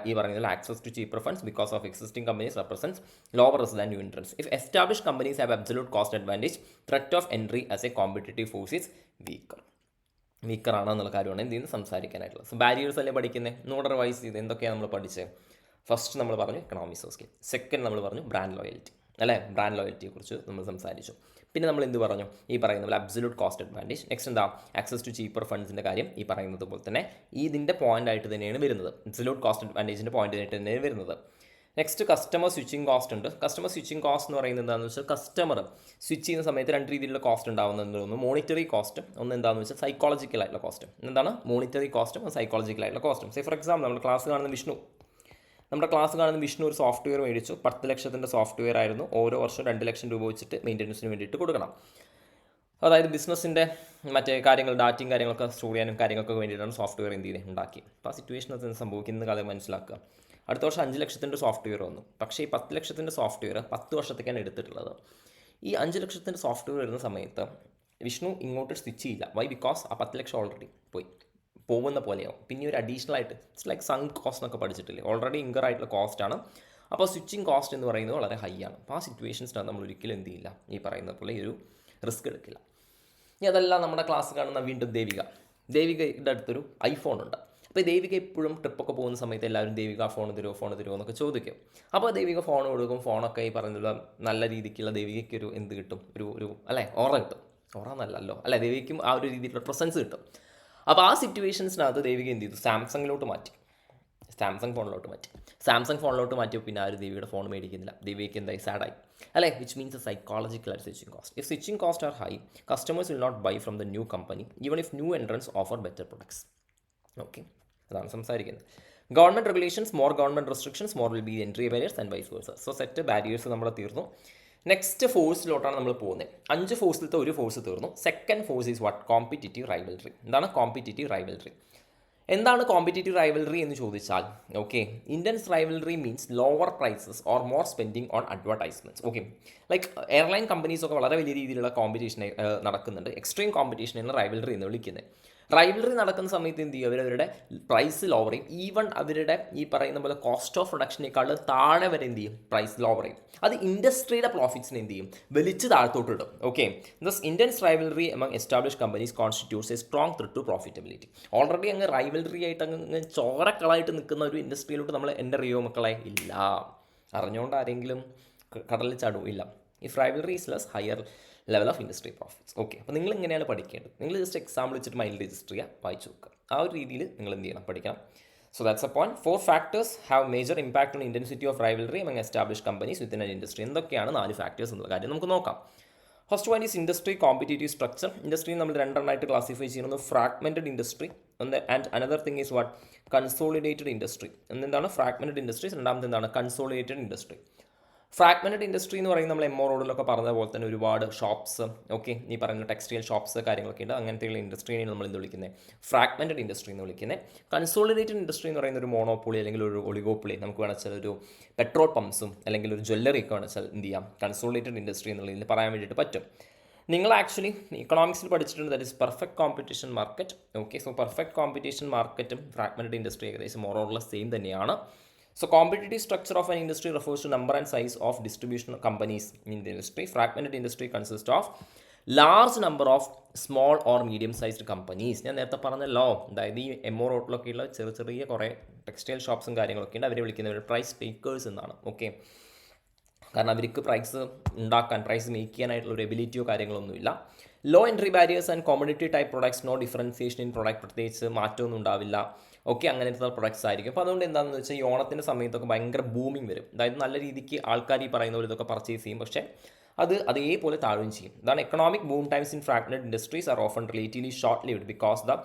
ഈ പറയുന്നത് access to cheaper funds because of existing companies represents lower risk than new entrants. If establish companies have absolute cost advantage, threat of entry as a competitive force is weaker ആണെന്നുള്ള കാര്യമാണ് എന്ത് ചെയ്യുന്നത്, സംസാരിക്കാനായിട്ടുള്ളത്. സോ ബാരിയേഴ്സ് അല്ലേ പഠിക്കുന്നത്, നോഡ് റിവൈസ് ചെയ്ത് എന്തൊക്കെയാണ് നമ്മൾ പഠിച്ചത്. ഫസ്റ്റ് നമ്മൾ പറഞ്ഞു എക്കണോമിക്സ് ഓഫ് സ്കെയിൽ, സെക്കൻഡ് നമ്മൾ പറഞ്ഞു ബ്രാൻഡ് ലോയൽറ്റി, അല്ലേ, ബ്രാൻഡ് ലോയൽറ്റിയെക്കുറിച്ച് നമ്മൾ സംസാരിച്ചു. പിന്നെ നമ്മൾ എന്ത് പറഞ്ഞു, ഈ പറയുന്ന പോലെ അബ്സല്യൂട്ട് കോസ്റ്റ് അഡ്വാൻറ്റേജ്. നെക്സ്റ്റ് എന്താ, ആക്സസ് ടു ചീപ്പർ ഫണ്ട്സിൻ്റെ കാര്യം. ഈ പറയുന്നത് പോലെ തന്നെ ഇതിൻ്റെ പോയിൻ്റ് ആയിട്ട് തന്നെയാണ് വരുന്നത്, അബ്സല്യൂട്ട് കോസ്റ്റ് അഡ്വാൻറ്റേജിൻ്റെ പോയിൻ്റ് ആയിട്ട് തന്നെയാണ് വരുന്നത്. നെക്സ്റ്റ് കസ്റ്റമർ സ്വിച്ചിങ് കോസ്റ്റ് ഉണ്ട്. കസ്റ്റമർ സ്വിച്ചിങ് കോസ്റ്റ് എന്ന് പറയുന്നത് എന്താണെന്ന് വെച്ചാൽ, കസ്റ്റമർ സ്വിച്ച് ചെയ്യുന്ന സമയത്ത് രണ്ട് രീതിയിലുള്ള കോസ്റ്റ് ഉണ്ടാകുന്നുണ്ട്. ഒന്ന് മോണിറ്ററി കോസ്റ്റ്, ഒന്ന് എന്താണെന്ന് വെച്ചാൽ സൈക്കോളജിക്കൽ ആയിട്ടുള്ള കോസ്റ്റ്. എന്താണ് മോണിറ്ററി കോസ്റ്റും സൈക്കോളജിക്കൽ ആയിട്ടുള്ള കോസ്റ്റും. സേ ഫോർ എക്സാമ്പിൾ നമ്മുടെ ക്ലാസ് കാണുന്ന വിഷ്ണു ഒരു സോഫ്റ്റ്വെയർ മേടിച്ചു. 10 ലക്ഷത്തിൻ്റെ സോഫ്റ്റ്വെയർ ആയിരുന്നു. ഓരോ വർഷം 2 ലക്ഷം രൂപ വെച്ചിട്ട് മെയിൻ്റനൻസിന് വേണ്ടിയിട്ട് കൊടുക്കണം. അതായത് ബിസിനസ്സിൻ്റെ മറ്റേ കാര്യങ്ങൾ, ഡാറ്റയും കാര്യങ്ങളൊക്കെ സ്റ്റോർ ചെയ്യാനും കാര്യങ്ങൾക്ക് വേണ്ടിയിട്ടാണ് സോഫ്റ്റ്വെയർ എന്ത് ചെയ്ത് ഉണ്ടാക്കി. അപ്പോൾ ആ സിറ്റുവേഷൻ അത് സംഭവിക്കുന്ന കാര്യം മനസ്സിലാക്കുക. അടുത്ത വർഷം 5 ലക്ഷത്തിൻ്റെ സോഫ്റ്റ്വെയർ വന്നു. പക്ഷേ ഈ 10 ലക്ഷത്തിൻ്റെ സോഫ്റ്റ്വെയർ 10 വർഷത്തേക്കാണ് എടുത്തിട്ടുള്ളത്. ഈ 5 ലക്ഷത്തിൻ്റെ സോഫ്റ്റ്വെയർ വരുന്ന സമയത്ത് വിഷ്ണു ഇങ്ങോട്ട് സ്വിച്ച് ചെയ്യില്ല. വൈ? ബിക്കോസ് ആ 10 ലക്ഷം ഓൾറെഡി പോകുന്ന പോലെയാവും. പിന്നെ ഒരു അഡീഷണൽ ആയിട്ട് ഇറ്റ്സ് ലൈക്ക് സങ്ക് കോസ്റ്റ് എന്നൊക്കെ പഠിച്ചിട്ടില്ലേ, ഓൾറെഡി ഇൻകർ ആയിട്ടുള്ള കോസ്റ്റാണ്. അപ്പോൾ സ്വിച്ചിങ് കോസ്റ്റ് എന്ന് പറയുന്നത് വളരെ ഹൈ ആണ്. അപ്പോൾ ആ സിറ്റുവേഷൻസിനാണ് നമ്മൾ ഒരിക്കലും എന്ത് ചെയ്യില്ല, ഈ പറയുന്ന പോലെ ഈ ഒരു റിസ്ക് എടുക്കില്ല. ഇനി അതല്ല, നമ്മുടെ ക്ലാസ് കാണുന്ന വീണ്ടും ദേവികയുടെ അടുത്തൊരു ഐഫോൺ ഉണ്ട്. അപ്പോൾ ദേവിക എപ്പോഴും ട്രിപ്പൊക്കെ പോകുന്ന സമയത്ത് എല്ലാവരും ദേവിക ഫോൺ തരുമോ എന്നൊക്കെ ചോദിക്കും. അപ്പോൾ ദേവിക ഫോൺ കൊടുക്കും. ഫോണൊക്കെ ഈ പറയുന്നത് നല്ല രീതിക്കുള്ള ദേവികയ്ക്ക് ഒരു എന്ത് കിട്ടും, ഒരു അല്ലേ ഓറ കിട്ടും. ഓറ നല്ലല്ലോ അല്ലേ, ദേവികയ്ക്കും ആ ഒരു രീതിയിലുള്ള പ്രസൻസ് കിട്ടും. അപ്പോൾ ആ സിറ്റുവേഷൻസിനകത്ത് ദേവിക എന്ത് ചെയ്തു, സാംസങ് ഫോണിലോട്ട് മാറ്റിയപ്പോൾ പിന്നെ ആരും ദേവിയുടെ ഫോൺ മേടിക്കുന്നില്ല. ദേവികയ്ക്ക് എന്തായി, സാഡായി അല്ലേ, which means a psychological switching cost. If switching cost are high, customers will not buy from the new company even if new entrants offer better products. Okay, അതാണ് സംസാരിക്കുന്നത്. Government regulations, more government restrictions, more will be entry barriers and vice versa. So set barriers നമ്മുടെ തീർന്നു. നെക്സ്റ്റ് ഫോഴ്സിലോട്ടാണ് നമ്മൾ പോകുന്നത്. 5 ഫോഴ്സിലത്തെ ഒരു ഫോഴ്സ് തീർന്നു. Second force is what, competitive rivalry. എന്താണ് കോമ്പറ്റീറ്റീവ് റൈവൽറി? എന്താണ് കോമ്പറ്റീറ്റീവ് റൈവൽറി എന്ന് ചോദിച്ചാൽ, okay, Indians rivalry means lower prices or more spending on advertisements. Okay, like airline കമ്പനീസൊക്കെ വളരെ വലിയ രീതിയിലുള്ള കോമ്പറ്റീഷൻ നടക്കുന്നുണ്ട്. എക്സ്ട്രീം കോമ്പറ്റീഷനാണ് റൈവൽറി എന്ന് വിളിക്കുന്നത്. റൈവൽറി നടക്കുന്ന സമയത്ത് എന്ത് ചെയ്യും, അവരവരുടെ പ്രൈസ് ലോവർ ചെയ്യും. ഈവൺ അവരുടെ ഈ പറയുന്ന പോലെ കോസ്റ്റ് ഓഫ് പ്രൊഡക്ഷനേക്കാൾ താഴെ വരെ എന്ത് ചെയ്യും, പ്രൈസ് ലോവർ ചെയ്യും. അത് ഇൻഡസ്ട്രിയുടെ പ്രോഫിറ്റ്സിനെ എന്ത് ചെയ്യും, വലിച്ച് താഴത്തോട്ട് ഇടും. Okay, thus intense rivalry among establish companies constitutes a strong threat to profitability. Already അങ്ങ് റൈവൽറി ആയിട്ട് അങ്ങ് ചോരക്കളായിട്ട് നിൽക്കുന്ന ഒരു ഇൻഡസ്ട്രിയിലോട്ട് നമ്മൾ എൻ്റർ ചെയ്യുമോ മക്കളെ? ഇല്ല. അറിഞ്ഞുകൊണ്ട് ആരെങ്കിലും കടലിൽ ചാടുമോ? ഇല്ല. If rivalry is less, higher level of industry profits. Okay, അപ്പോൾ നിങ്ങൾ ഇങ്ങനെയാണ് പഠിക്കേണ്ടത്. നിങ്ങൾ ജസ്റ്റ് എക്സാമ്പിൾ വെച്ചിട്ട് മൈൻഡിൽ രജിസ്റ്റർ ചെയ്യുക, വായിച്ചു നോക്കുക. ആ ഒരു രീതിയിൽ നിങ്ങൾ എന്ത് ചെയ്യണം, പഠിക്കണം. So that's a point. 4 factors have major impact on intensity of rivalry among establish companies within an industry. എന്തൊക്കെയാണ് 4 ഫാക്ടേഴ്സ് എന്നുള്ള കാര്യം നമുക്ക് നോക്കാം. First one is industry competitive structure. Industry നമ്മൾ രണ്ടെണ്ണമായിട്ട് ക്ലാസിഫൈ ചെയ്യുന്നത് fragmented industry and another thing is what consolidated industry. എന്താണ് ഫ്രാഗ്മെൻറ്റഡ് ഇൻഡസ്ട്രീസ്, രണ്ടാമത്തെ എന്താണ് കൺസോളിഡേറ്റഡ് ഇൻഡസ്ട്രി. ഫ്രാഗ്മെൻറ്റഡ് ഇൻഡസ്ട്രി എന്ന് പറയുന്നത് നമ്മൾ എംഒ റോഡിലൊക്കെ പറഞ്ഞ പോലെ തന്നെ ഒരുപാട് ഷോപ്സ്, ഓക്കെ, ഈ പറയുന്ന ടെക്സ്റ്റൈൽ ഷോപ്സ് കാര്യങ്ങളൊക്കെ ഉണ്ട്. അങ്ങനത്തെയുള്ള ഇൻഡസ്ട്രിയാണ് നമ്മൾ എന്ത് വിളിക്കുന്നത്, ഫ്രാഗ്മെൻറ്റഡ് ഇൻഡസ്ട്രി എന്ന് വിളിക്കുന്നത്. കൺസോളിഡേറ്റഡ് ഇൻഡസ്ട്രി എന്ന് പറയുന്ന ഒരു മോണോപ്പൊളി അല്ലെങ്കിൽ ഒരു ഒളിഗോപ്പൊളി, നമുക്ക് വേണമെച്ചാൽ ഒരു പെട്രോൾ പമ്പ്സും അല്ലെങ്കിൽ ഒരു ജ്വല്ലറി ഒക്കെ വേണമെച്ചാൽ എന്ത് ചെയ്യാം, കൺസോളിഡേറ്റഡ് ഇൻഡസ്ട്രി എന്നുള്ളതിൽ പറയാൻ വേണ്ടിയിട്ട് പറ്റും. നിങ്ങൾ ആക്ച്വലി ഇക്കണോമിക്സിൽ പഠിച്ചിട്ടുണ്ട്, that is perfect competition market. Okay, so perfect competition മാർക്കറ്റും ഫ്രാഗ്മെൻറ്റഡ് ഇൻഡസ്ട്രി ഏകദേശം മോർ ഓർ ലെസ് സെയിം തന്നെയാണ്. So competitive structure of an industry refers to number and size of distribution companies in the industry. Fragmented industry consists of large number of small or medium sized companies. ഞാൻ നേരത്തെ പറഞ്ഞല്ലോ, അതായത് ഈ എംഒ റോട്ടിലൊക്കെയുള്ള ചെറിയ കുറേ ടെക്സ്റ്റൈൽ ഷോപ്സും കാര്യങ്ങളൊക്കെ ഉണ്ട്. അവരെ വിളിക്കുന്നവർ പ്രൈസ് ടേക്കേഴ്സ് എന്നാണ്. ഓക്കെ, കാരണം അവർക്ക് പ്രൈസ് ഉണ്ടാക്കാൻ, പ്രൈസ് മേക്ക് ചെയ്യാനായിട്ടുള്ള ഒരു എബിലിറ്റിയോ കാര്യങ്ങളൊന്നുമില്ല. Low entry barriers and commodity type products, no differentiation in product, പ്രത്യേകിച്ച് മാറ്റമൊന്നും ഉണ്ടാവില്ല. ഓക്കെ, അങ്ങനത്തെ പ്രൊഡക്ട്സ് ആയിരിക്കും. അപ്പോൾ അതുകൊണ്ട് എന്താണെന്ന് വെച്ചാൽ ഈ ഓണത്തിൻ്റെ സമയത്തൊക്കെ ഭയങ്കര ബൂമിങ് വരും. അതായത് നല്ല രീതിക്ക് ആൾക്കാർ ഈ പറയുന്ന പോലെ ഇതൊക്കെ പർച്ചേസ് ചെയ്യും, പക്ഷേ അത് അതേപോലെ താഴുകയും ചെയ്യും. ഇതാണ് economic boom times in fragmented industries are often relatively short lived because the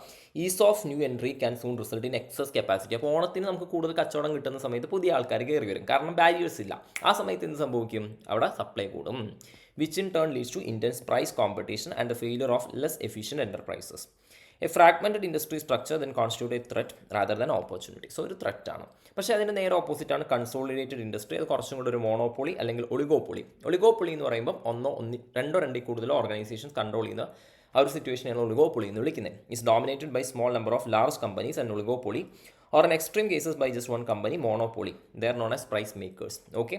ease of new entry can soon result in excess capacity. അപ്പോൾ ഓണത്തിന് നമുക്ക് കൂടുതൽ കച്ചവടം കിട്ടുന്ന സമയത്ത് പുതിയ ആൾക്കാർ കയറി വരും, കാരണം ബാരിയേഴ്സ് ഇല്ല. ആ സമയത്ത് എന്ത് സംഭവിക്കും, അവിടെ സപ്ലൈ കൂടും, which in turn leads to intense price competition and the failure of less efficient enterprises. A fragmented industry structure then constitute a threat rather than opportunity. So ഒരു ത്രെറ്റ് ആണ്. പക്ഷേ അതിൻ്റെ നേരെ ഓപ്പോസിറ്റാണ് കൺസോളിഡേറ്റഡ് ഇൻഡസ്ട്രി. അത് കുറച്ചും കൂടെ ഒരു മോണോപ്പൊളി അല്ലെങ്കിൽ ഒളിഗോപ്പൊളി. ഒളിഗോപ്പൊളി എന്ന് പറയുമ്പോൾ രണ്ടിൽ കൂടുതലോ ഓർഗനൈസേഷൻസ് കൺട്രോൾ ചെയ്യുന്ന ആ ഒരു സിറ്റുവേഷനാണ് ഒളിഗോപ്പൊളി എന്ന് വിളിക്കുന്നത്. It's dominated by small number of large companies and oligopoly or in extreme cases by just one company, monopoly. They are known as price makers. Okay,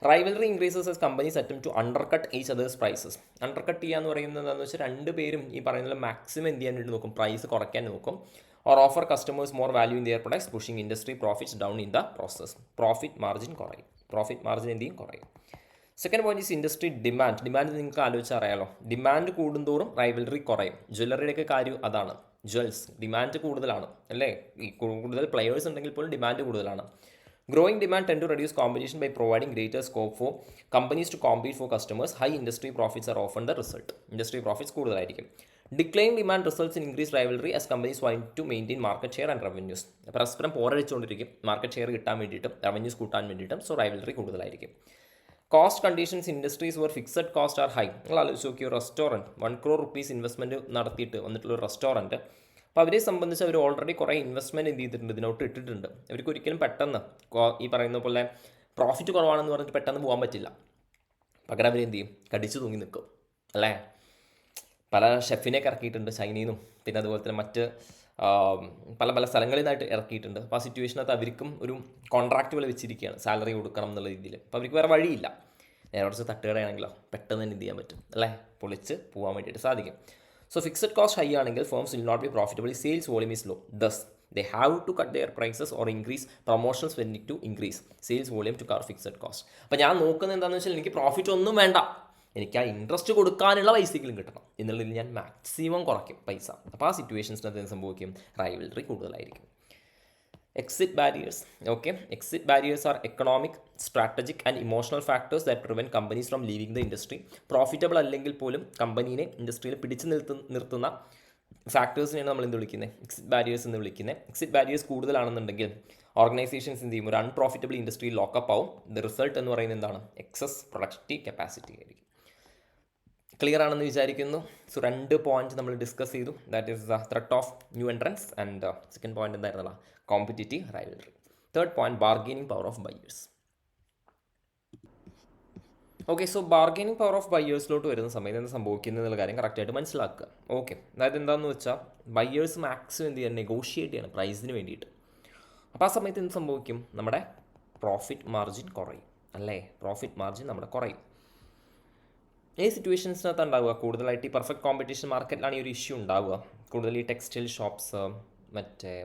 rivalry increases as companies attempt to undercut each other's prices. Undercut ചെയ്യുക എന്ന് പറയുന്നത് എന്താണെന്ന് വെച്ചാൽ രണ്ട് പേരും ഈ പറയുന്നത് മാക്സിമം എന്ത് ചെയ്യാൻ വേണ്ടി നോക്കും, പ്രൈസ് കുറയ്ക്കാൻ നോക്കും. Or offer customers more value in their products, pushing industry profits down in the process. Profit margin കുറയും, പ്രോഫിറ്റ് മാർജിൻ എന്ത് ചെയ്യും, കുറയും. Second point is industry demand. Demand നിങ്ങൾക്ക് ആലോചിച്ച് അറിയാലോ, ഡിമാൻഡ് കൂടുന്തോറും റൈവലറി കുറയും. ജ്വല്ലറിയുടെയൊക്കെ കാര്യം അതാണ്. ജ്വൽസ് ഡിമാൻഡ് കൂടുതലാണ് അല്ലേ, ഈ കൂടുതൽ പ്ലെയേഴ്സ് ഉണ്ടെങ്കിൽ പോലും ഡിമാൻഡ് കൂടുതലാണ്. Growing demand tend to reduce competition by providing greater scope for companies to compete for customers. High industry profits are often the result. Industry profits കൂടുതലായിരിക്കും. Declining demand results in increased rivalry as companies want to maintain market share and revenues. പരസ്പരം പോരടിച്ചുകൊണ്ടിരിക്കും മാർക്കറ്റ് ഷെയർ കിട്ടാൻ വേണ്ടിയിട്ടും റവന്യൂസ് കൂട്ടാൻ വേണ്ടിയിട്ടും. സോ റൈവലറി കൂടുതലായിരിക്കും. Cost conditions industries where fixed cost are high. നിങ്ങൾ ആലോചിച്ച് നോക്കിയോ, റെസ്റ്റോറൻറ്റ് 1 crore rupees ഇൻവെസ്റ്റ്മെൻറ്റ് നടത്തിയിട്ട് വന്നിട്ടുള്ള ഒരു റെസ്റ്റോറൻറ്റ്, അപ്പോൾ അവരെ സംബന്ധിച്ച് അവർ ഓൾറെഡി കുറേ ഇൻവെസ്റ്റ്മെൻറ്റ് എന്ത് ചെയ്തിട്ടുണ്ട്, ഇതിനോട്ട് ഇട്ടിട്ടുണ്ട്. അവർക്ക് ഒരിക്കലും പെട്ടെന്ന് ഈ പറയുന്ന പോലെ പ്രോഫിറ്റ് കുറവാണെന്ന് പറഞ്ഞിട്ട് പെട്ടെന്ന് പോകാൻ പറ്റില്ല. പകരം അവരെന്ത് ചെയ്യും, കടിച്ചു തൂങ്ങി നിൽക്കും അല്ലേ. പല ഷെഫിനെയൊക്കെ ഇറക്കിയിട്ടുണ്ട് ചൈനയിൽ നിന്നും, പിന്നെ അതുപോലെ തന്നെ മറ്റ് പല സ്ഥലങ്ങളിൽ നിന്നായിട്ട് ഇറക്കിയിട്ടുണ്ട്. അപ്പോൾ ആ സിറ്റുവേഷനകത്ത് അവർക്കും ഒരു കോൺട്രാക്റ്റ് പോലെ വെച്ചിരിക്കുകയാണ്, സാലറി കൊടുക്കണം എന്നുള്ള രീതിയിൽ. അപ്പോൾ അവർക്ക് വേറെ വഴിയില്ല. നേരെ കുറച്ച് തട്ടുകടയാണെങ്കിലോ പെട്ടെന്ന് തന്നെ എന്ത് ചെയ്യാൻ പറ്റും അല്ലേ, പൊളിച്ച് പോകാൻ വേണ്ടിയിട്ട് സാധിക്കും. So fixed cost high ആണെങ്കിൽ firms will not be profitable. Sales volume is low. Thus, they have to cut their prices or increase promotional spending to increase sales volume to cover fixed cost. അപ്പോൾ ഞാൻ നോക്കുന്നത് എന്താണെന്ന് വെച്ചാൽ എനിക്ക് പ്രോഫിറ്റ് ഒന്നും വേണ്ട, എനിക്ക് ആ ഇൻട്രസ്റ്റ് കൊടുക്കാനുള്ള പൈസയെങ്കിലും കിട്ടണം എന്നുള്ളതിൽ ഞാൻ മാക്സിമം കുറയ്ക്കും പൈസ. അപ്പോൾ ആ സിറ്റുവേഷൻസിനകത്ത് എന്ത് സംഭവിക്കും, റൈവലറി കൂടുതലായിരിക്കും. Exit barriers. Okay, exit barriers R economic, strategic and emotional factors that prevent companies from leaving the industry. Profitable അല്ലെങ്കിൽ പോലും കമ്പനീനെ ഇൻഡസ്ട്രിയിൽ പിടിച്ചു നിർത്തുന്ന ഫാക്ടേഴ്സിനെയാണ് നമ്മൾ എന്ത് വിളിക്കുന്നത്, എക്സിറ്റ് ബാരിയേഴ്സ് എന്ന് വിളിക്കുന്നത്. എക്സിറ്റ് ബാരിയേഴ്സ് കൂടുതലാണെന്നുണ്ടെങ്കിൽ ഓർഗനൈസേഷൻസ് എന്ത് ചെയ്യും, ഒരു അൺപ്രോഫിറ്റബിൾ ഇൻഡസ്ട്രിയിൽ ലോക്കപ്പ് ആവും. ദ റിസൾട്ട് എന്ന് പറയുന്നത് എന്താണ്, എക്സസ് പ്രൊഡക്റ്റീവ് കപ്പാസിറ്റി ആയിരിക്കും. ക്ലിയർ ആണെന്ന് വിചാരിക്കുന്നു. സോ 2 പോയിന്റ് നമ്മൾ ഡിസ്കസ് ചെയ്തു. That is the threat of new entrants and second point എന്തായിരുന്നല്ലോ, competitive rivalry. Third point, bargaining power of buyers. Okay, so bargaining power of ബയേഴ്സിലോട്ട് വരുന്ന സമയത്ത് എന്ത് സംഭവിക്കുന്നത് എന്നുള്ള കാര്യം കറക്റ്റായിട്ട് മനസ്സിലാക്കുക. ഓക്കെ, അതായത് എന്താണെന്ന് വെച്ചാൽ ബയേഴ്സ് മാക്സിമം എന്ത് ചെയ്യുക, നെഗോഷിയേറ്റ് ചെയ്യണം പ്രൈസിന് വേണ്ടിയിട്ട്. അപ്പോൾ ആ സമയത്ത് എന്ത് സംഭവിക്കും, നമ്മുടെ പ്രോഫിറ്റ് മാർജിൻ കുറയും അല്ലേ, പ്രോഫിറ്റ് മാർജിൻ നമ്മുടെ കുറയും. ഈ സിറ്റുവേഷൻസിനകത്ത് ഉണ്ടാവുക കൂടുതലായിട്ട് ഈ പെർഫെക്റ്റ് കോമ്പറ്റീഷൻ മാർക്കറ്റിലാണ് ഈ ഒരു ഇഷ്യൂ ഉണ്ടാവുക. കൂടുതൽ ഈ ടെക്സ്റ്റൈൽ ഷോപ്സ്,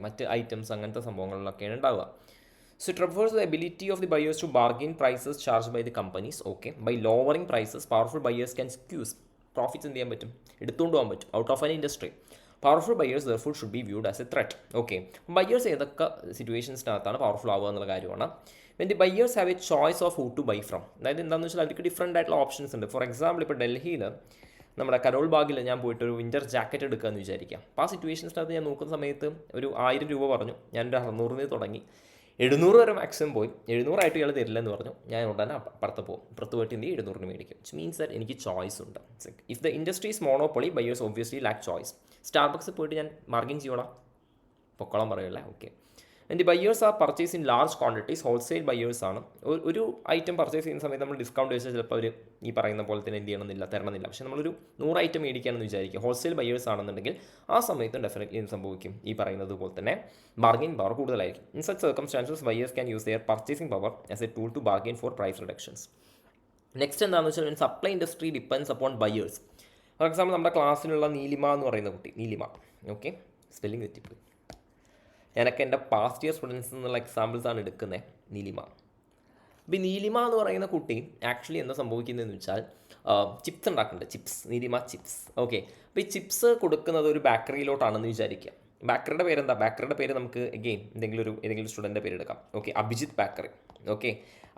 മറ്റ് ഐറ്റംസ് അങ്ങനത്തെ സംഭവങ്ങളിലൊക്കെയാണ് ഉണ്ടാവുക. So it refers to the ability of the buyers to bargain prices charged by the companies. Okay, by lowering prices, powerful buyers can squeeze profits എന്ത് ചെയ്യാൻ പറ്റും, എടുത്തുകൊണ്ട് പോകാൻ പറ്റും out of an industry. Powerful buyers therefore should be viewed as a threat. Okay, buyers ഏതൊക്കെ സിറ്റുവേഷൻസിനകത്താണ് പവർഫുൾ ആവുക എന്നുള്ള കാര്യമാണ്. When the buyers have a choice of who to buy from, അതായത് എന്താണെന്ന് വെച്ചാൽ അവർക്ക് ഡിഫറെൻ്റ് ആയിട്ടുള്ള ഓപ്ഷൻസ് ഉണ്ട്. ഫോർ എക്സാമ്പിൾ, ഇപ്പോൾ ഡൽഹിയിൽ നമ്മുടെ കരോൾ ബാഗിൽ ഞാൻ പോയിട്ട് ഒരു വിൻ്റർ ജാക്കറ്റ് എടുക്കുക എന്ന് വിചാരിക്കാം. അപ്പോൾ ആ സിറ്റുവേഷൻസിനകത്ത് ഞാൻ നോക്കുന്ന സമയത്ത് ഒരു 1000 രൂപ പറഞ്ഞു, ഞാനൊരു 600 തുടങ്ങി, 700 വരെ മാക്സിമം പോയി, 700 ഇയാൾ തരില്ലെന്ന് പറഞ്ഞു. ഞാൻ ഉടനെ അപ്പുറത്ത് പോകും, പുറത്ത് പോയിട്ട് എന്ത് 700 മേടിക്കും. ഇറ്റ് മീൻസ് ദാറ്റ് എനിക്ക് ചോയ്സ് ഉണ്ട്. If the industry is monopoly, buyers obviously lack choice. സ്റ്റാർബക്സിൽ പോയിട്ട് ഞാൻ മാർഗിൻ ചെയ്യണം, പൊക്കോളം പറയല്ലേ. Okay, the buyers are purchase in large quantities, wholesale buyers ആണ്. ഒരു ഐറ്റം പർച്ചേസ് ചെയ്യുന്ന സമയത്ത് നമ്മൾ ഡിസ്കൗണ്ട് വെച്ചാൽ ചിലപ്പോൾ അവർ ഈ പറയുന്ന പോലെ തന്നെ എന്ത് ചെയ്യണമെന്നില്ല, തരണമെന്നില്ല. പക്ഷേ നമ്മളൊരു 100 ഐറ്റം മേടിക്കുകയാണെന്ന് വിചാരിക്കുക, ഹോൾസെയിൽ ബയേഴ്സ് ആണെന്നുണ്ടെങ്കിൽ ആ സമയത്തും ഡെഫിനറ്റ്ലി എന്ത് സംഭവിക്കും, ഈ പറയുന്നത് പോലെ തന്നെ ബാർഗെയിൻ പവർ കൂടുതലായിരിക്കും. In such circumstances buyers can use their purchasing power as a tool to bargain for price reductions. Next എന്താണെന്ന് വെച്ചാൽ supply industry depends upon buyers. For example, നമ്മുടെ ക്ലാസ്സിലുള്ള നീലിമ എന്ന് പറയുന്ന കുട്ടി, നീലിമ, ഓക്കെ, സ്പെല്ലിംഗ് തെറ്റിപ്പോയി. ഞാനൊക്കെ എൻ്റെ പാസ്റ്റ് ഇയർ സ്റ്റുഡൻസ് എന്നുള്ള എക്സാമ്പിൾസാണ് എടുക്കുന്നത്. നീലിമ, അപ്പോൾ നീലിമ എന്ന് പറയുന്ന കുട്ടി ആക്ച്വലി എന്താ സംഭവിക്കുന്നതെന്ന് വെച്ചാൽ ചിപ്സ് ഉണ്ടാക്കുന്നുണ്ട്, ചിപ്സ്, നീലിമ ചിപ്സ്. ഓക്കെ, അപ്പോൾ ഈ ചിപ്സ് കൊടുക്കുന്നത് ഒരു ബേക്കറിയിലോട്ടാണെന്ന് വിചാരിക്കുക. ബേക്കറിയുടെ പേരെന്താ? ബേക്കറിയുടെ പേര് നമുക്ക് എഗെയിൻ ഏതെങ്കിലും സ്റ്റുഡൻറ്റിൻ്റെ പേര് എടുക്കാം. Okay, Abhijith bakery. Okay,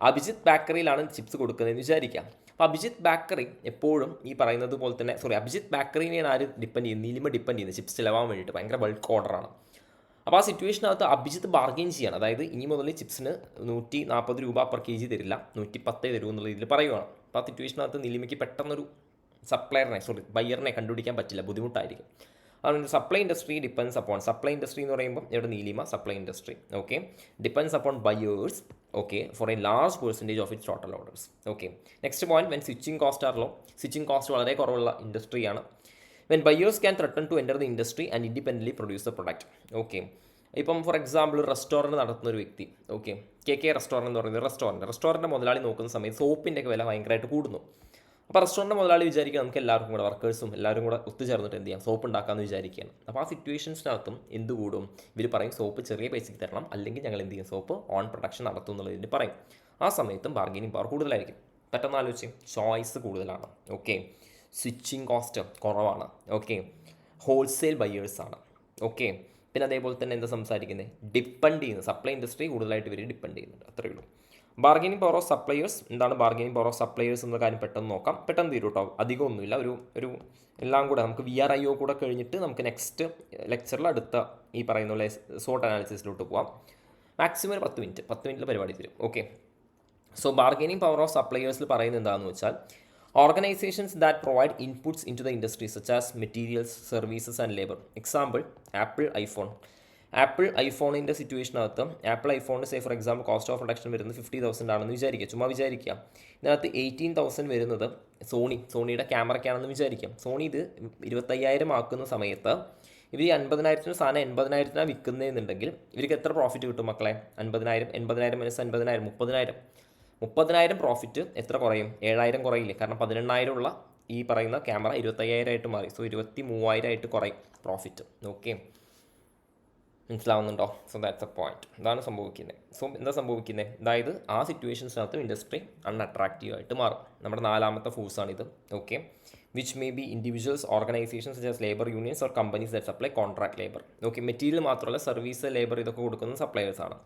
Abhijith ബേക്കറിയിലാണ് ചിപ്സ് കൊടുക്കുന്നതെന്ന് വിചാരിക്കാം. അപ്പോൾ അഭിജിത്ത് ബേക്കറി എപ്പോഴും ഈ പറയുന്നത് പോലെ തന്നെ, അഭിജിത്ത് ബേക്കറിനെയാണ് ആര് ഡിപ്പെൻഡ് ചെയ്യുന്നത്? നീലിമ ഡിപ്പെൻഡ് ചെയ്യുന്നത് ചിപ്സ് ചിലവാൻ വേണ്ടിയിട്ട്. ഭയങ്കര ബൾക്ക് ഓർഡറാണ്. അപ്പോൾ ആ സിറ്റുവേഷനകത്ത് അഭിജിത്ത് ബാർഗെയിൻ ചെയ്യണം. അതായത് ഇനി മുതൽ ചിപ്സിന് 140 രൂപ per kg തരില്ല, 110 തരൂ എന്നുള്ള രീതിയിൽ പറയുവാണ്. അപ്പോൾ ആ സിറ്റുവേഷനകത്ത് നീലിമയ്ക്ക് പെട്ടെന്നൊരു ബയ്യറിനെ കണ്ടുപിടിക്കാൻ പറ്റില്ല, ബുദ്ധിമുട്ടായിരിക്കും. അതുകൊണ്ട് supply industry depends upon, supply industry എന്ന് പറയുമ്പോൾ ഇവിടെ Neelima supply industry. Okay, depends upon buyers, okay, for a large percentage of its total orders. Okay, next point, when switching cost are low, switching cost വളരെ കുറവുള്ള ഇൻഡസ്ട്രിയാണ്. When buyers can threaten to enter the industry and independently produce the product. Okay, ഇപ്പം ഫോർ എക്സാമ്പിൾ റെസ്റ്റോറൻറ്റ് നടത്തുന്ന ഒരു വ്യക്തി, ഓക്കെ, കെ റെസ്റ്റോറൻറ്റ് എന്ന് പറയുന്നത് റെസ്റ്റോറൻറ്റ് മുതലാളി നോക്കുന്ന സമയത്ത് സോപ്പിൻ്റെ ഒക്കെ വില ഭയങ്കരമായിട്ട് കൂടുന്നു. അപ്പോൾ റെസ്റ്റോറൻറ്റ് മുതലാളി വിചാരിക്കുക നമുക്ക് എല്ലാവർക്കും കൂടെ, വർക്കേഴ്സും എല്ലാവരും കൂടെ ഒത്തുചേർന്നിട്ട് എന്ത് ചെയ്യാം, സോപ്പ് ഉണ്ടാക്കാമെന്ന് വിചാരിക്കുകയാണ്. അപ്പോൾ ആ സിറ്റുവേഷൻസിനകത്തും എന്ത് കൂടും, ഇവർ പറയും സോപ്പ് ചെറിയ പൈസയ്ക്ക് തരണം, അല്ലെങ്കിൽ ഞങ്ങൾ എന്ത് ചെയ്യും, സോപ്പ് ഓൺ പ്രൊഡക്ഷൻ നടത്തും എന്നുള്ളതിന് പറയും. ആ സമയത്തും ബാർഗെയിനിങ് പവർ കൂടുതലായിരിക്കും. പെട്ടെന്ന് ആലോചിച്ച്, ചോയ്സ് കൂടുതലാണ്. ഓക്കെ, സ്വിച്ചിങ് കോസ്റ്റ് കുറവാണ്. ഓക്കെ, ഹോൾസെയിൽ ബയേഴ്സാണ്. ഓക്കെ, പിന്നെ അതേപോലെ തന്നെ എന്താ സംസാരിക്കുന്നത്, ഡിപ്പെൻഡ് ചെയ്യുന്നത്, സപ്ലൈ ഇൻഡസ്ട്രി കൂടുതലായിട്ട് ഇവർ ഡിപ്പെൻഡ് ചെയ്യുന്നുണ്ട്. അത്രയേ ഉള്ളൂ. ബാർഗെയിനിങ് പവർ ഓഫ് സപ്ലയേഴ്സ് എന്താണ്? ബാർഗെയിനിങ് പവർ ഓഫ് സപ്ലയേഴ്സ് എന്ന കാര്യം പെട്ടെന്ന് നോക്കാം, പെട്ടെന്ന് തീരും കേട്ടോ, അധികമൊന്നുമില്ല. ഒരു എല്ലാം കൂടെ നമുക്ക് VRIO കൂടെ കഴിഞ്ഞിട്ട് നമുക്ക് നെക്സ്റ്റ് ലെക്ചറിൽ അടുത്ത ഈ പറയുന്ന പോലെ സോട്ട് അനാലിസിസിലോട്ട് പോകാം. മാക്സിമം ഒരു 10 മിനിറ്റിൽ പരിപാടി തരും. Okay, so bargaining power of സപ്ലയേഴ്സിൽ പറയുന്നത് എന്താണെന്ന് വെച്ചാൽ, organizations that provide inputs into the industry such as materials, services and labor. Example, Apple ഐഫോണിൻ്റെ സിറ്റുവേഷനകത്ത് ആപ്പിൾ ഐഫോണിന് say for example cost of production വരുന്നത് 50,000 ആണെന്ന് വിചാരിക്കുക, ചുമ്മാ വിചാരിക്കുക. ഇതിനകത്ത് 18,000 വരുന്നത് സോണിയുടെ ക്യാമറയ്ക്കാണെന്ന് വിചാരിക്കാം. സോണി ഇത് 25,000 ആക്കുന്ന സമയത്ത് ഇവർ 50,000 സാധനം 80,000 വിൽക്കുന്നതെന്നുണ്ടെങ്കിൽ ഇവർക്ക് എത്ര പ്രോഫിറ്റ് കിട്ടും മക്കളെ? 80,000 മൈനസ് 50,000 30,000 പ്രോഫിറ്റ് എത്ര കുറയും? 7,000 കുറയില്ലേ? കാരണം 18,000 ഉള്ള ഈ പറയുന്ന ക്യാമറ 25,000 ആയിട്ട് മാറി. സോ 23,000 ആയിട്ട് കുറയും പ്രോഫിറ്റ്. ഓക്കെ, മനസ്സിലാവുന്നുണ്ടോ? So that's a point. ഇതാണ് സംഭവിക്കുന്നത്. സോ എന്താ സംഭവിക്കുന്നത്? അതായത് ആ സിറ്റുവേഷൻസിനകത്ത് ഇൻഡസ്ട്രി അൺഅട്രാക്റ്റീവ് ആയിട്ട് മാറും. നമ്മുടെ 4ാമത്തെ ഫോഴ്സാണിത്. Okay, which may be individuals, organisations such as labour unions or companies that supply contract labour. Okay, material മാത്രമല്ല സർവീസ്, ലേബർ ഇതൊക്കെ കൊടുക്കുന്ന സപ്ലയേഴ്സാണ്.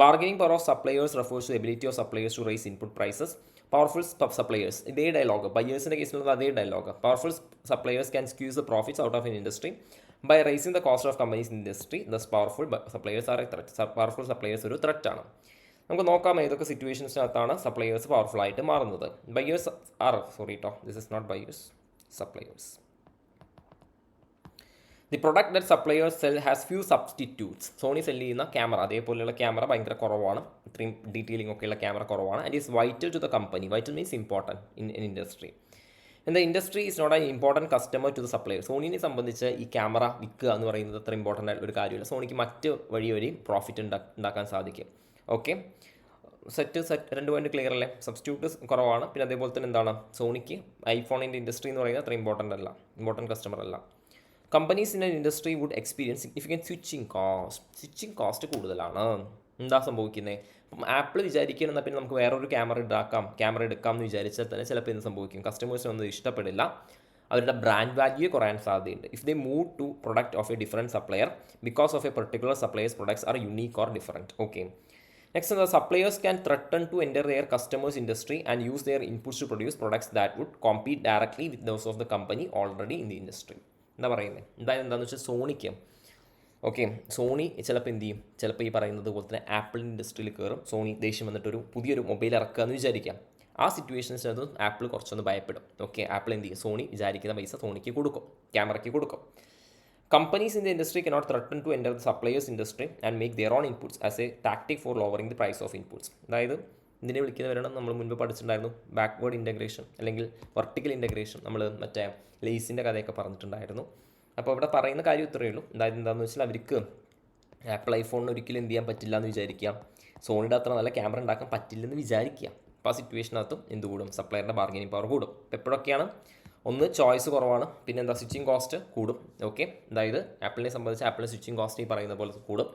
Bargaining power of suppliers refers to ability of suppliers to raise input prices. Powerful suppliers, ഇതേ ഡയലോഗ് ബയേഴ്സിൻ്റെ കേസിലുള്ള അതേ dialogue. Powerful suppliers can squeeze the profits out of in industry by raising the cost of companies in industry. Thus powerful suppliers are a threat. Powerful suppliers ഒരു ത്രെറ്റാണ്. നമുക്ക് നോക്കാം ഏതൊക്കെ സിറ്റുവേഷൻസിനകത്താണ് സപ്ലയേഴ്സ് പവർഫുൾ ആയിട്ട് മാറുന്നത്. Buyers are this is not buyers, suppliers. The product that suppliers sell has few substitutes. Sony sell ചെയ്യുന്ന ക്യാമറ, അതേപോലെയുള്ള ക്യാമറ ഭയങ്കര കുറവാണ്, ഇത്രയും ഡീറ്റെയിലിംഗ് ഒക്കെയുള്ള ക്യാമറ കുറവാണ്. And is vital to the company. Vital means important in industry. The industry is not an important customer to the supplier. സോണിനെ സംബന്ധിച്ച് ഈ ക്യാമറ വിൽക്കുക എന്ന് പറയുന്നത് അത്ര ഇമ്പോർട്ടൻ്റ് ആയിട്ടുള്ള ഒരു കാര്യമില്ല. സോണിക്ക് മറ്റ് വഴി പ്രോഫിറ്റ് ഉണ്ടാക്കാൻ സാധിക്കും. ഓക്കെ, സെറ്റ് 2 പോയിന്റ് ക്ലിയർ അല്ലേ? സബ്സ്റ്റിറ്റ്യൂട്ട് കുറവാണ്. പിന്നെ അതേപോലെ തന്നെ എന്താണ്, സോണിക്ക് ഐഫോണിൻ്റെ ഇൻഡസ്ട്രി എന്ന് പറയുന്നത് അത്ര ഇമ്പോർട്ടൻറ്റ് കസ്റ്റമർ അല്ല. Companies in industry would experience significant switching cost കൂടുതലാണ്. എന്താ സംഭവിക്കുന്നത്? അപ്പം ആപ്പിൾ വിചാരിക്കുകയാണെന്നാൽ പിന്നെ നമുക്ക് വേറൊരു ക്യാമറ എടുക്കാം എന്ന് വിചാരിച്ചാൽ തന്നെ ചിലപ്പോൾ എന്ത് സംഭവിക്കും? കസ്റ്റമേഴ്സിനൊന്നും ഇഷ്ടപ്പെടില്ല. അവരുടെ ബ്രാൻഡ് വാല്യൂ കുറയാൻ സാധ്യതയുണ്ട്. If they move to product of a different supplier because of a particular suppliers products are unique or different. Okay, next എന്താ, suppliers can threaten to enter their customers industry and use their inputs to produce products that would compete directly with those of the company already in the industry. എന്താ പറയുന്നത്, എന്താണെന്ന് വെച്ചാൽ സോണിക്ക് ഓക്കെ, സോണി ചിലപ്പോൾ എന്ത് ചെയ്യും, ചിലപ്പോൾ ഈ പറയുന്നത് പോലെ തന്നെ ആപ്പിൾ ഇൻഡസ്ട്രിയിൽ കയറും. സോണി ദേഷ്യം വന്നിട്ടൊരു പുതിയൊരു മൊബൈൽ ഇറക്കുക എന്ന് വിചാരിക്കാം. ആ സിറ്റുവേഷൻസിനകത്ത് ആപ്പിൾ കുറച്ചൊന്ന് ഭയപ്പെടും. ഓക്കെ, ആപ്പിൾ എന്ത് ചെയ്യും, സോണി വിചാരിക്കുന്ന പൈസ സോണിക്ക് കൊടുക്കും, ക്യാമറയ്ക്ക് കൊടുക്കും. Companies in the industry cannot threaten to enter the suppliers industry and make their own inputs as a tactic for lowering the price of inputs. അതായത് ഇതിനെ വിളിക്കുന്നവരാണ് നമ്മൾ മുൻപ് പഠിച്ചിട്ടുണ്ടായിരുന്നു, ബാക്ക്വേർഡ് ഇൻ്റഗ്രേഷൻ അല്ലെങ്കിൽ വെർട്ടിക്കൽ ഇൻ്റഗ്രേഷൻ. നമ്മൾ മറ്റേ ലേസിൻ്റെ കഥയൊക്കെ പറഞ്ഞിട്ടുണ്ടായിരുന്നു. അപ്പോൾ ഇവിടെ പറയുന്ന കാര്യം ഇത്രയേ ഉള്ളൂ. അതായത് എന്താണെന്ന് വെച്ചാൽ അവർക്ക് ആപ്പിൾ ഐഫോണിന് ഒരിക്കലും എന്ത് ചെയ്യാൻ പറ്റില്ല എന്ന് വിചാരിക്കുക, സോണിയുടെ അത്ര നല്ല ക്യാമറ ഉണ്ടാക്കാൻ പറ്റില്ലെന്ന് വിചാരിക്കുക. അപ്പോൾ ആ സിറ്റുവേഷനകത്തും എന്ത് കൂടും, സപ്ലയറിൻ്റെ ബാർഗനിങ് പവർ കൂടും. അപ്പോൾ എപ്പോഴൊക്കെയാണ്, ഒന്ന് ചോയ്സ് കുറവാണ്, പിന്നെ എന്താ സ്വിച്ചിങ് കോസ്റ്റ് കൂടും. ഓക്കെ, അതായത് ആപ്പിളിനെ സംബന്ധിച്ച് ആപ്പിളിന് സ്വിച്ചിങ് കോസ്റ്റ് ഈ പറയുന്ന പോലെ കൂടും.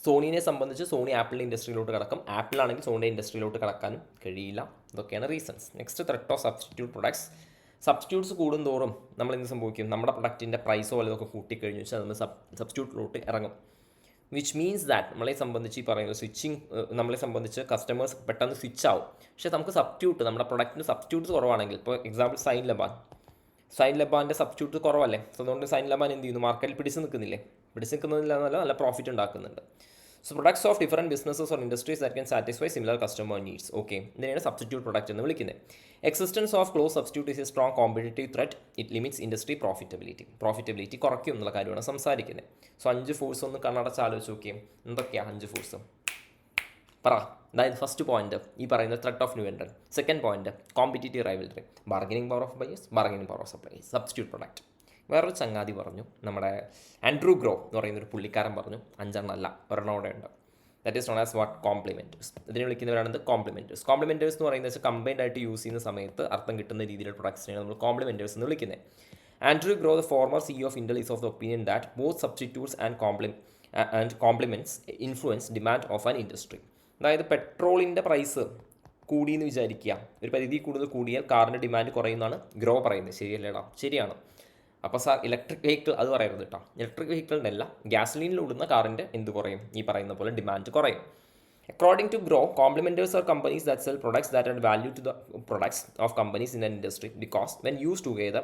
സോണീനെ സംബന്ധിച്ച് സോണി ആപ്പിളിൻ്റെ ഇൻഡസ്ട്രിയിലോട്ട് കിടക്കും, ആപ്പിളാണെങ്കിൽ സോണിയുടെ ഇൻഡസ്ട്രിയിലോട്ട് കിടക്കാനും കഴിയില്ല. ഇതൊക്കെയാണ് reasons. Next, threat of substitute products. Substitutes കൂടുന്തോറും നമ്മൾ എന്ത് സംഭവിക്കും, നമ്മുടെ പ്രൊഡക്റ്റിൻ്റെ പ്രൈസോ വല്ലതൊക്കെ കൂട്ടിക്കഴിഞ്ഞു വെച്ചാൽ നമ്മൾ സബ്സ്റ്റിറ്റ്യൂട്ടിലോട്ട് ഇറങ്ങും. വിച്ച് മീൻസ് ദാറ്റ് നമ്മളെ സംബന്ധിച്ച് ഈ പറയുന്നത് സ്വിച്ചിങ്, നമ്മളെ സംബന്ധിച്ച് കസ്റ്റമേഴ്സ് പെട്ടെന്ന് സ്വിച്ച് ആവും. പക്ഷേ നമുക്ക് സബ്സ്റ്റിറ്റ്യൂട്ട്, നമ്മുടെ പ്രൊഡക്റ്റിന് സബ്സ്റ്റിറ്റ്യൂട്ട്സ് കുറവാണെങ്കിൽ, ഇപ്പോൾ എക്സാമ്പിൾ സൈൻ ലബാൻ്റെ സബ്സ്റ്റിറ്റ്യൂട്ട് കുറവല്ലേ, സോ അതുകൊണ്ട് സൈൻ ലബാൻ എന്ത് ചെയ്യുന്നു, മാർക്കറ്റിൽ പിടിച്ച് നിൽക്കുന്നില്ല എന്നല്ല, നല്ല പ്രോഫിറ്റ് ഉണ്ടാക്കുന്നുണ്ട്. So products of different businesses or industries that can satisfy similar customer needs. Okay, ഇതിനെയാണ് സബ്സ്റ്റിറ്റ്യൂട്ട് പ്രൊഡക്റ്റ് എന്ന് വിളിക്കുന്നത്. Existence of close substitute is A strong competitive threat. It limits industry profitability കുറയ്ക്കും എന്നുള്ള കാര്യമാണ് സംസാരിക്കുന്നത്. സോ 5 ഫോഴ്സ് ഒന്ന് കണ്ണടച്ച് ആലോചിച്ച് നോക്കിയും, എന്തൊക്കെയാണ് 5 ഫോഴ്സ് പറ. അതായത് ഫസ്റ്റ് പോയിന്റ് ഈ പറയുന്ന threat of new entrant. Second point competitive rivalry, bargaining power of buyers, bargaining power of supplies, substitute product. വേറൊരു ചങ്ങാതി പറഞ്ഞു, നമ്മുടെ ആൻഡ്രൂ ഗ്രോ എന്ന് പറയുന്നൊരു പുള്ളിക്കാരൻ പറഞ്ഞു, 5 അല്ല, ഒരെണ്ണം കൂടെ ഉണ്ട്. That is known as what, complementors. ഇതിനെ വിളിക്കുന്നവരാണ് കോംപ്ലിമെൻറ്റേഴ്സ്. കോംപ്ലിമെൻറ്റേഴ്സ് എന്ന് പറയുന്നത് വെച്ചാൽ കമ്പൈൻഡ് ആയിട്ട് യൂസ് ചെയ്യുന്ന സമയത്ത് അർത്ഥം കിട്ടുന്ന രീതിയിലുള്ള പ്രൊഡക്ട്സിനെയാണ് നമ്മൾ കോംപ്ലിമെൻറ്റേഴ്സ് എന്ന് വിളിക്കുന്നത്. Andrew grow, the former CEO of Intel, is of the opinion that both substitutes and complements influence demand of an industry. അതായത് പെട്രോളിൻ്റെ പ്രൈസ് കൂടിയെന്ന് വിചാരിക്കുക, ഒരു പരിധി കൂടുതൽ കൂടിയാൽ കാറിൻ്റെ ഡിമാൻഡ് കുറയുന്നതാണ് ഗ്രോ പറയുന്നത്. ശരിയല്ലേടാ? ശരിയാണ്. അപ്പോൾ സാർ ഇലക്ട്രിക് വെഹിക്കിൾ അത് പറയരുത് കേട്ടോ. ഇലക്ട്രിക് വെഹിക്കിളിൻ്റെ അല്ല, ഗ്യാസലീനിൽ ഓടുന്ന കാറിൻ്റെ എന്ത് കുറയും, ഈ പറയുന്ന പോലെ ഡിമാൻഡ് കുറയും. According to Grow, complementers are companies that sell products that add value to the products of companies in an industry because when used together,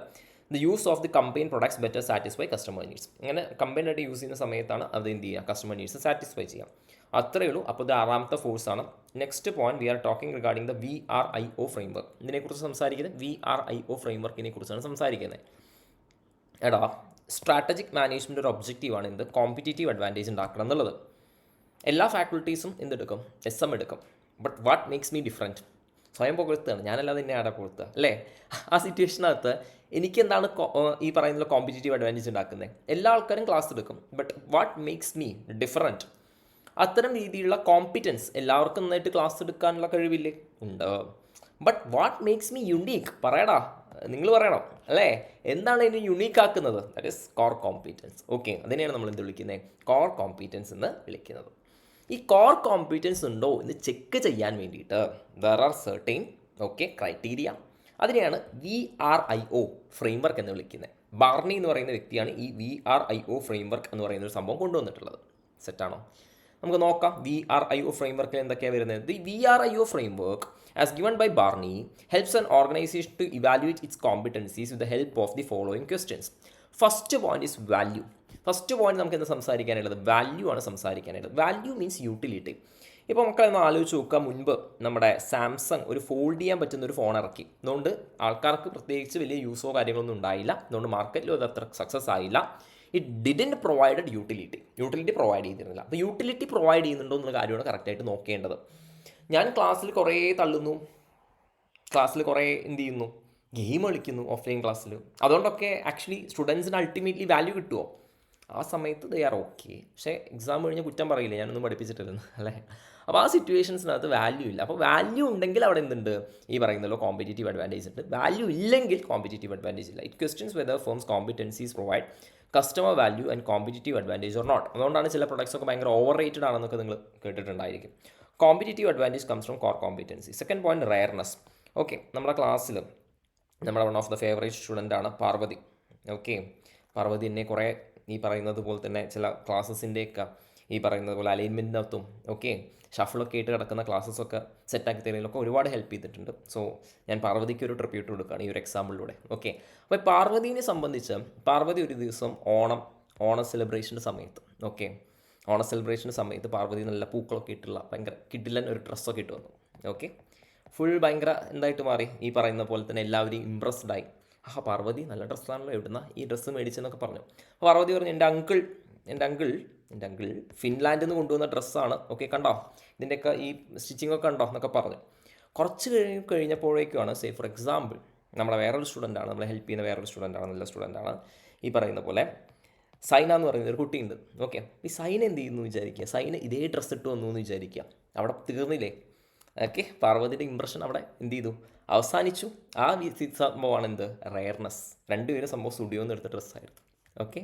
the use of the combined products better satisfy customer needs. അങ്ങനെ കമ്പൈൻഡ് ആയിട്ട് യൂസ് ചെയ്യുന്ന സമയത്താണ് അത് എന്ത് ചെയ്യുക, കസ്റ്റമർ നീഡ്സ് സാറ്റിസ്ഫൈ ചെയ്യാം. അത്രയേ ഉള്ളൂ. അപ്പോൾ ഇത് 6ാമത്തെ ഫോഴ്സാണ്. Next point, we are talking regarding the VRIO framework. ഇതിനെക്കുറിച്ച് സംസാരിക്കുന്നത് VRIO ഫ്രെയിംവർക്കിനെ കുറിച്ചാണ് സംസാരിക്കുന്നത്. എടാ, സ്ട്രാറ്റജിക് മാനേജ്മെൻറ്റ് ഒരു ഒബ്ജക്റ്റീവാണ് എന്ത്, കോമ്പറ്റേറ്റീവ് അഡ്വാൻറ്റേജ് ഉണ്ടാക്കണം എന്നുള്ളത്. എല്ലാ ഫാക്കൽറ്റീസും എന്തെടുക്കും, SM എടുക്കും. But what makes me different, സ്വയം പുകഴ്ത്തുകയാണ്, ഞാനല്ലാതെ തന്നെ ആടെ പുകഴ്ത്തുക അല്ലേ. ആ സിറ്റുവേഷനകത്ത് എനിക്ക് എന്താണ് ഈ പറയുന്ന കോമ്പറ്റേറ്റീവ് അഡ്വാൻറ്റേജ് ഉണ്ടാക്കുന്നത്. എല്ലാ ആൾക്കാരും ക്ലാസ് എടുക്കും, but what makes me different, അത്തരം രീതിയിലുള്ള കോമ്പിറ്റൻസ് എല്ലാവർക്കും നന്നായിട്ട് ക്ലാസ് എടുക്കാനുള്ള കഴിവില്ലേ, ഉണ്ട്. But what makes me unique, പറയടാ, നിങ്ങൾ പറയണം അല്ലേ, എന്താണ് ഇതിനെ യുണീക്ക് ആക്കുന്നത്, that is core competence. Okay, അതിനെയാണ് നമ്മൾ എന്ത് വിളിക്കുന്നത്, കോർ കോമ്പീറ്റൻസ് എന്ന് വിളിക്കുന്നത്. ഈ കോർ കോമ്പീറ്റൻസ് ഉണ്ടോ എന്ന് ചെക്ക് ചെയ്യാൻ വേണ്ടിയിട്ട് ദർ ആർ സെർട്ടൈൻ ക്രൈറ്റീരിയ. അതിനെയാണ് VRIO ഫ്രെയിംവർക്ക് എന്ന് വിളിക്കുന്നത്. ബാർണി എന്ന് പറയുന്ന വ്യക്തിയാണ് ഈ VRIO ഫ്രെയിംവർക്ക് എന്ന് പറയുന്ന ഒരു സംഭവം കൊണ്ടുവന്നിട്ടുള്ളത്. സെറ്റാണോ? നമുക്ക് നോക്കാം VRIO ഫ്രെയിംവർക്കിൽ എന്തൊക്കെയാണ് വരുന്നത്. The VRIO framework as given by Barney helps an organisation to evaluate its competencies with the help of the following questions. First point is value. First point നമുക്ക് എന്താ സംസാരിക്കാനുള്ളത്, വാല്യൂ ആണ് സംസാരിക്കാനുള്ളത്. Value means utility. ഇപ്പോൾ മക്കളൊന്ന് ആലോചിച്ച് നോക്കുക, മുൻപ് നമ്മുടെ സാംസങ് ഒരു ഫോൾഡ് ചെയ്യാൻ പറ്റുന്ന ഒരു ഫോൺ ഇറക്കി. അതുകൊണ്ട് ആൾക്കാർക്ക് പ്രത്യേകിച്ച് വലിയ യൂസോ കാര്യങ്ങളൊന്നും ഉണ്ടായില്ല. അതുകൊണ്ട് മാർക്കറ്റിലും അത് അത്ര സക്സസ് ആയില്ല. It didn't provided utility provide ചെയ്തിരുന്നില്ല. അപ്പോൾ യൂട്ടിലിറ്റി പ്രൊവൈഡ് ചെയ്യുന്നുണ്ടോ എന്നുള്ള കാര്യമാണ് കറക്റ്റായിട്ട് നോക്കേണ്ടത്. ഞാൻ ക്ലാസ്സിൽ കുറേ തള്ളുന്നു, ക്ലാസ്സിൽ കുറേ എന്ത് ചെയ്യുന്നു, ഗെയിം കളിക്കുന്നു ഓഫ്ലൈൻ ക്ലാസ്സിൽ. അതുകൊണ്ടൊക്കെ ആക്ച്വലി സ്റ്റുഡൻസിന് അൾട്ടിമേറ്റ്ലി വാല്യൂ കിട്ടുമോ? ആ സമയത്ത് ദേ ആർ ഓക്കെ. പക്ഷേ എക്സാം കഴിഞ്ഞ് കുറ്റം പറയില്ല, ഞാനൊന്നും പഠിപ്പിച്ചിട്ടില്ലെന്ന് അല്ലേ. അപ്പോൾ ആ സിറ്റുവേഷൻസിനകത്ത് വാല്യൂ ഇല്ല. അപ്പോൾ വാല്യൂ ഉണ്ടെങ്കിൽ അവിടെ എന്തുണ്ട്, ഈ പറയുന്നല്ലോ കോമ്പറ്റേറ്റീവ് അഡ്വാൻറ്റേജ് ഉണ്ട്. വാല്യൂ ഇല്ലെങ്കിൽ കോമ്പറ്റേറ്റീവ് അഡ്വാൻറ്റേജ് ഇല്ല. It questions whether firms competencies provide customer value and competitive advantage or not. അതുകൊണ്ടാണ് ചില പ്രൊഡക്ട്സ് ഒക്കെ ഭയങ്കര ഓവർ റേറ്റഡ് ആണെന്നൊക്കെ നിങ്ങൾ കേട്ടിട്ടുണ്ടായിരിക്കും. Competitive advantage comes from core competency. Second point, rareness. Okay, നമ്മുടെ ക്ലാസ്സിൽ നമ്മുടെ one of the favourite student ആണ് പാർവതി. ഓക്കെ, പാർവതി എന്നെ കുറേ ഈ പറയുന്നത് പോലെ തന്നെ ചില ക്ലാസ്സസിൻ്റെയൊക്കെ ഈ പറയുന്നത് പോലെ അലൈൻമെൻറ്റിനകത്തും ഓക്കെ ഷഫിളൊക്കെ ആയിട്ട് കിടക്കുന്ന ക്ലാസ്സസൊക്കെ സെറ്റാക്കി തരുന്നതിലൊക്കെ ഒരുപാട് ഹെൽപ്പ് ചെയ്തിട്ടുണ്ട്. സോ ഞാൻ പാർവതിക്ക് ഒരു ട്രിബ്യൂട്ട് കൊടുക്കുകയാണ് ഈ ഒരു എക്സാമ്പിളിലൂടെ. ഓക്കെ, അപ്പോൾ പാർവതിനെ സംബന്ധിച്ച് പാർവതി ഒരു ദിവസം ഓണം സെലിബ്രേഷൻ്റെ സമയത്ത് ഓണ സെലിബ്രേഷൻ്റെ സമയത്ത് പാർവതി നല്ല പൂക്കളൊക്കെ ഇട്ടുള്ള ഭയങ്കര കിഡിലൻ ഒരു ഡ്രസ്സൊക്കെ ഇട്ട് വന്നു. ഓക്കെ, ഫുൾ ഭയങ്കര എന്തായിട്ട് മാറി ഈ പറയുന്ന പോലെ തന്നെ എല്ലാവരെയും ഇമ്പ്രസ്ഡായി. പാർവതി നല്ല ഡ്രസ്സാണല്ലോ, എവിടുന്ന ഈ ഡ്രസ്സ് മേടിച്ചെന്നൊക്കെ പറഞ്ഞു. അപ്പോൾ പാർവതി പറഞ്ഞു എൻ്റെ അങ്കിൾ ഫിൻലാൻഡിൽ നിന്ന് കൊണ്ടുവന്ന ഡ്രസ്സാണ്. ഓക്കെ, കണ്ടോ ഇതിൻ്റെയൊക്കെ ഈ സ്റ്റിച്ചിങ് ഒക്കെ കണ്ടോ എന്നൊക്കെ പറഞ്ഞു. കുറച്ച് കഴിഞ്ഞപ്പോഴേക്കുമാണ് സേ ഫോർ എക്സാമ്പിൾ നമ്മളെ വേറൊരു സ്റ്റുഡൻ്റാണ്, നമ്മളെ ഹെൽപ്പ് ചെയ്യുന്ന വേറൊരു സ്റ്റുഡൻ്റാണ്, നല്ല സ്റ്റുഡൻ്റാണ്. ഈ പറയുന്ന പോലെ സൈന എന്ന് പറയുന്ന ഒരു കുട്ടിയുണ്ട്. ഓക്കെ, ഈ സൈന എന്ത് ചെയ്യുന്നു വിചാരിക്കുക, സൈന ഇതേ ഡ്രസ്സ് ഇട്ട് വന്നു എന്ന് വിചാരിക്കുക. അവിടെ തീർന്നില്ലേ? ഓക്കെ, പാർവതിയുടെ ഇമ്പ്രഷൻ അവിടെ എന്ത് ചെയ്തു, അവസാനിച്ചു. ആ സംഭവമാണ് എന്ത്, റെയർനെസ്. രണ്ടുപേരും സംഭവം സ്റ്റുഡിയോയിൽ നിന്ന് എടുത്ത ഡ്രസ്സായിരുന്നു. ഓക്കെ,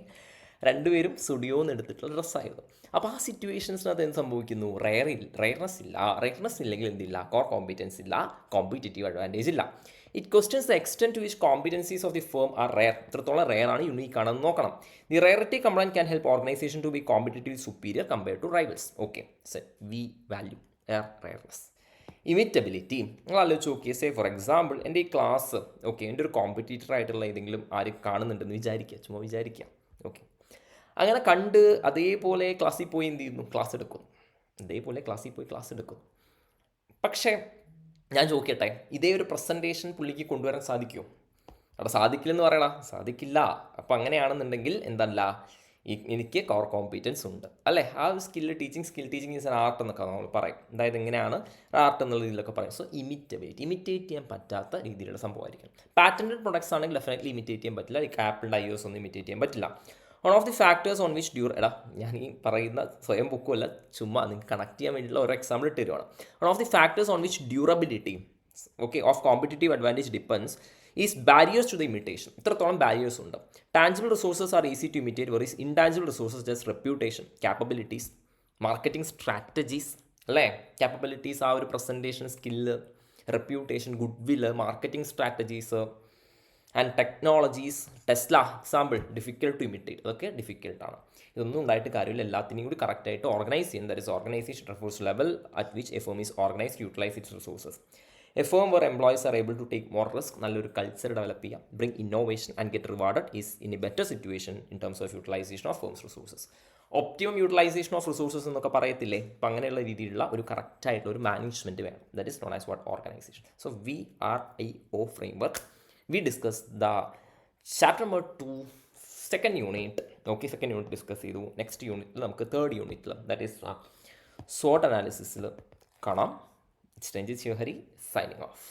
രണ്ടുപേരും സ്റ്റുഡിയോയിൽ നിന്ന് എടുത്തിട്ടുള്ള ഡ്രസ്സായിരുന്നു. അപ്പോൾ ആ സിറ്റുവേഷൻസിനകത്ത് എന്ത് സംഭവിക്കുന്നു, റെയർനെസ് ഇല്ലെങ്കിൽ എന്തില്ല, കോർ കോമ്പിറ്റൻസ് ഇല്ല, കോമ്പറ്റേറ്റീവ് അഡ്വാൻറ്റേജ് ഇല്ല. It questions the extent to which competencies of the firm are rare. ഇത്രത്തോളം റെയർ ആണ്, യുണീക്ക് ആണെന്ന് നോക്കണം. The rarity compliant can help organisation to be competitive superior compared to rivals. Okay, we value rareness. Imitability നിങ്ങൾ ആലോചിച്ച് നോക്കിയേ. സേ ഫോർ എക്സാമ്പിൾ എൻ്റെ ഈ ക്ലാസ് ഓക്കെ എൻ്റെ ഒരു കോമ്പറ്റീറ്റർ ആയിട്ടുള്ള ഏതെങ്കിലും ആരും കാണുന്നുണ്ടെന്ന് വിചാരിക്കുക, ചുമ്മാ വിചാരിക്കുക. ഓക്കെ, അങ്ങനെ കണ്ട് അതേപോലെ ക്ലാസ്സിൽ പോയി എന്ത് ചെയ്യുന്നു, ക്ലാസ് എടുക്കുന്നു. പക്ഷേ ഞാൻ ചോദിക്കട്ടെ, ഇതേ ഒരു പ്രസൻറ്റേഷൻ പുള്ളിക്ക് കൊണ്ടുവരാൻ സാധിക്കുമോ? അവിടെ സാധിക്കില്ലെന്ന് പറയണം, സാധിക്കില്ല. അപ്പോൾ അങ്ങനെയാണെന്നുണ്ടെങ്കിൽ എന്തല്ല, എനിക്ക് കോർ കോമ്പീറ്റൻസ് ഉണ്ട് അല്ലേ. ആ ഒരു ടീച്ചിങ് ഈസ് ആൻ ആർട്ട് എന്നൊക്കെ നമ്മൾ പറയും. അതായത് എങ്ങനെയാണ് ആർട്ട് എന്നുള്ള രീതിയിലൊക്കെ പറയും. സോ ഇമിറ്റേറ്റ് ചെയ്യാൻ പറ്റാത്ത രീതിയിലുള്ള സംഭവമായിരിക്കും. പാറ്റൻറ്റഡ് പ്രൊഡക്ട്സ് ആണെങ്കിൽ ഡെഫിനറ്റ്ലി ഇമിറ്റേറ്റ് ചെയ്യാൻ പറ്റില്ല. ലൈക്ക് ആപ്പിളിൻ്റെ iOS ഒന്നും ഇമിറ്റേറ്റ് ചെയ്യാൻ പറ്റില്ല. One of the factors on which ഞാൻ ഈ പറയുന്ന സ്വയം ബുക്കുമല്ല, ചുമ്മാ നിങ്ങൾക്ക് കണക്ട് ചെയ്യാൻ വേണ്ടിയിട്ടുള്ള ഒരു എക്സാമ്പിൾ ഇട്ട് തരുവാണ്. One of the factors on which durability of competitive advantage depends is barriers to the imitation. ഇത്രത്തോളം ബാരിയേഴ്സ് ഉണ്ട്. Tangible resources are easy to imitate, varies intangible resources just reputation, capabilities, marketing strategies അല്ലേ. ക്യാപ്പബിലിറ്റീസ് ആ ഒരു presentation skill, reputation, good will, marketing strategies and technologies. Tesla example, difficult to imitate. അതൊക്കെ ഡിഫിക്കൽട്ടാണ്. ഇതൊന്നും ഉണ്ടായിട്ട് കാര്യമില്ല. എല്ലാത്തിനെയും കൂടി കറക്റ്റായിട്ട് ഓർഗനൈസ് ചെയ്യുന്നത്. That is organisation refers level at which a firm is organised utilise its resources. A firm where employees are able to take more risk, നല്ലൊരു കൾച്ചർ ഡെവലപ്പ് ചെയ്യാം, bring innovation and get rewarded is in a better situation in terms of utilisation of firms resources. Optimum utilisation of resources എന്നൊക്കെ പറയത്തില്ലേ. അപ്പം അങ്ങനെയുള്ള രീതിയിലുള്ള ഒരു കറക്റ്റായിട്ടുള്ള ഒരു മാനേജ്മെൻറ്റ് വേണം. That is known as what organisation. So VRIO framework we discussed the chapter number 2 second unit. Okay, second unit discuss ചെയ്തു. നെക്സ്റ്റ് യൂണിറ്റിൽ നമുക്ക് തേർഡ് യൂണിറ്റിൽ ദാറ്റ് ഈസ് SWOT അനാലിസിസിൽ കാണാം. It's Ranjith Shivahari signing of.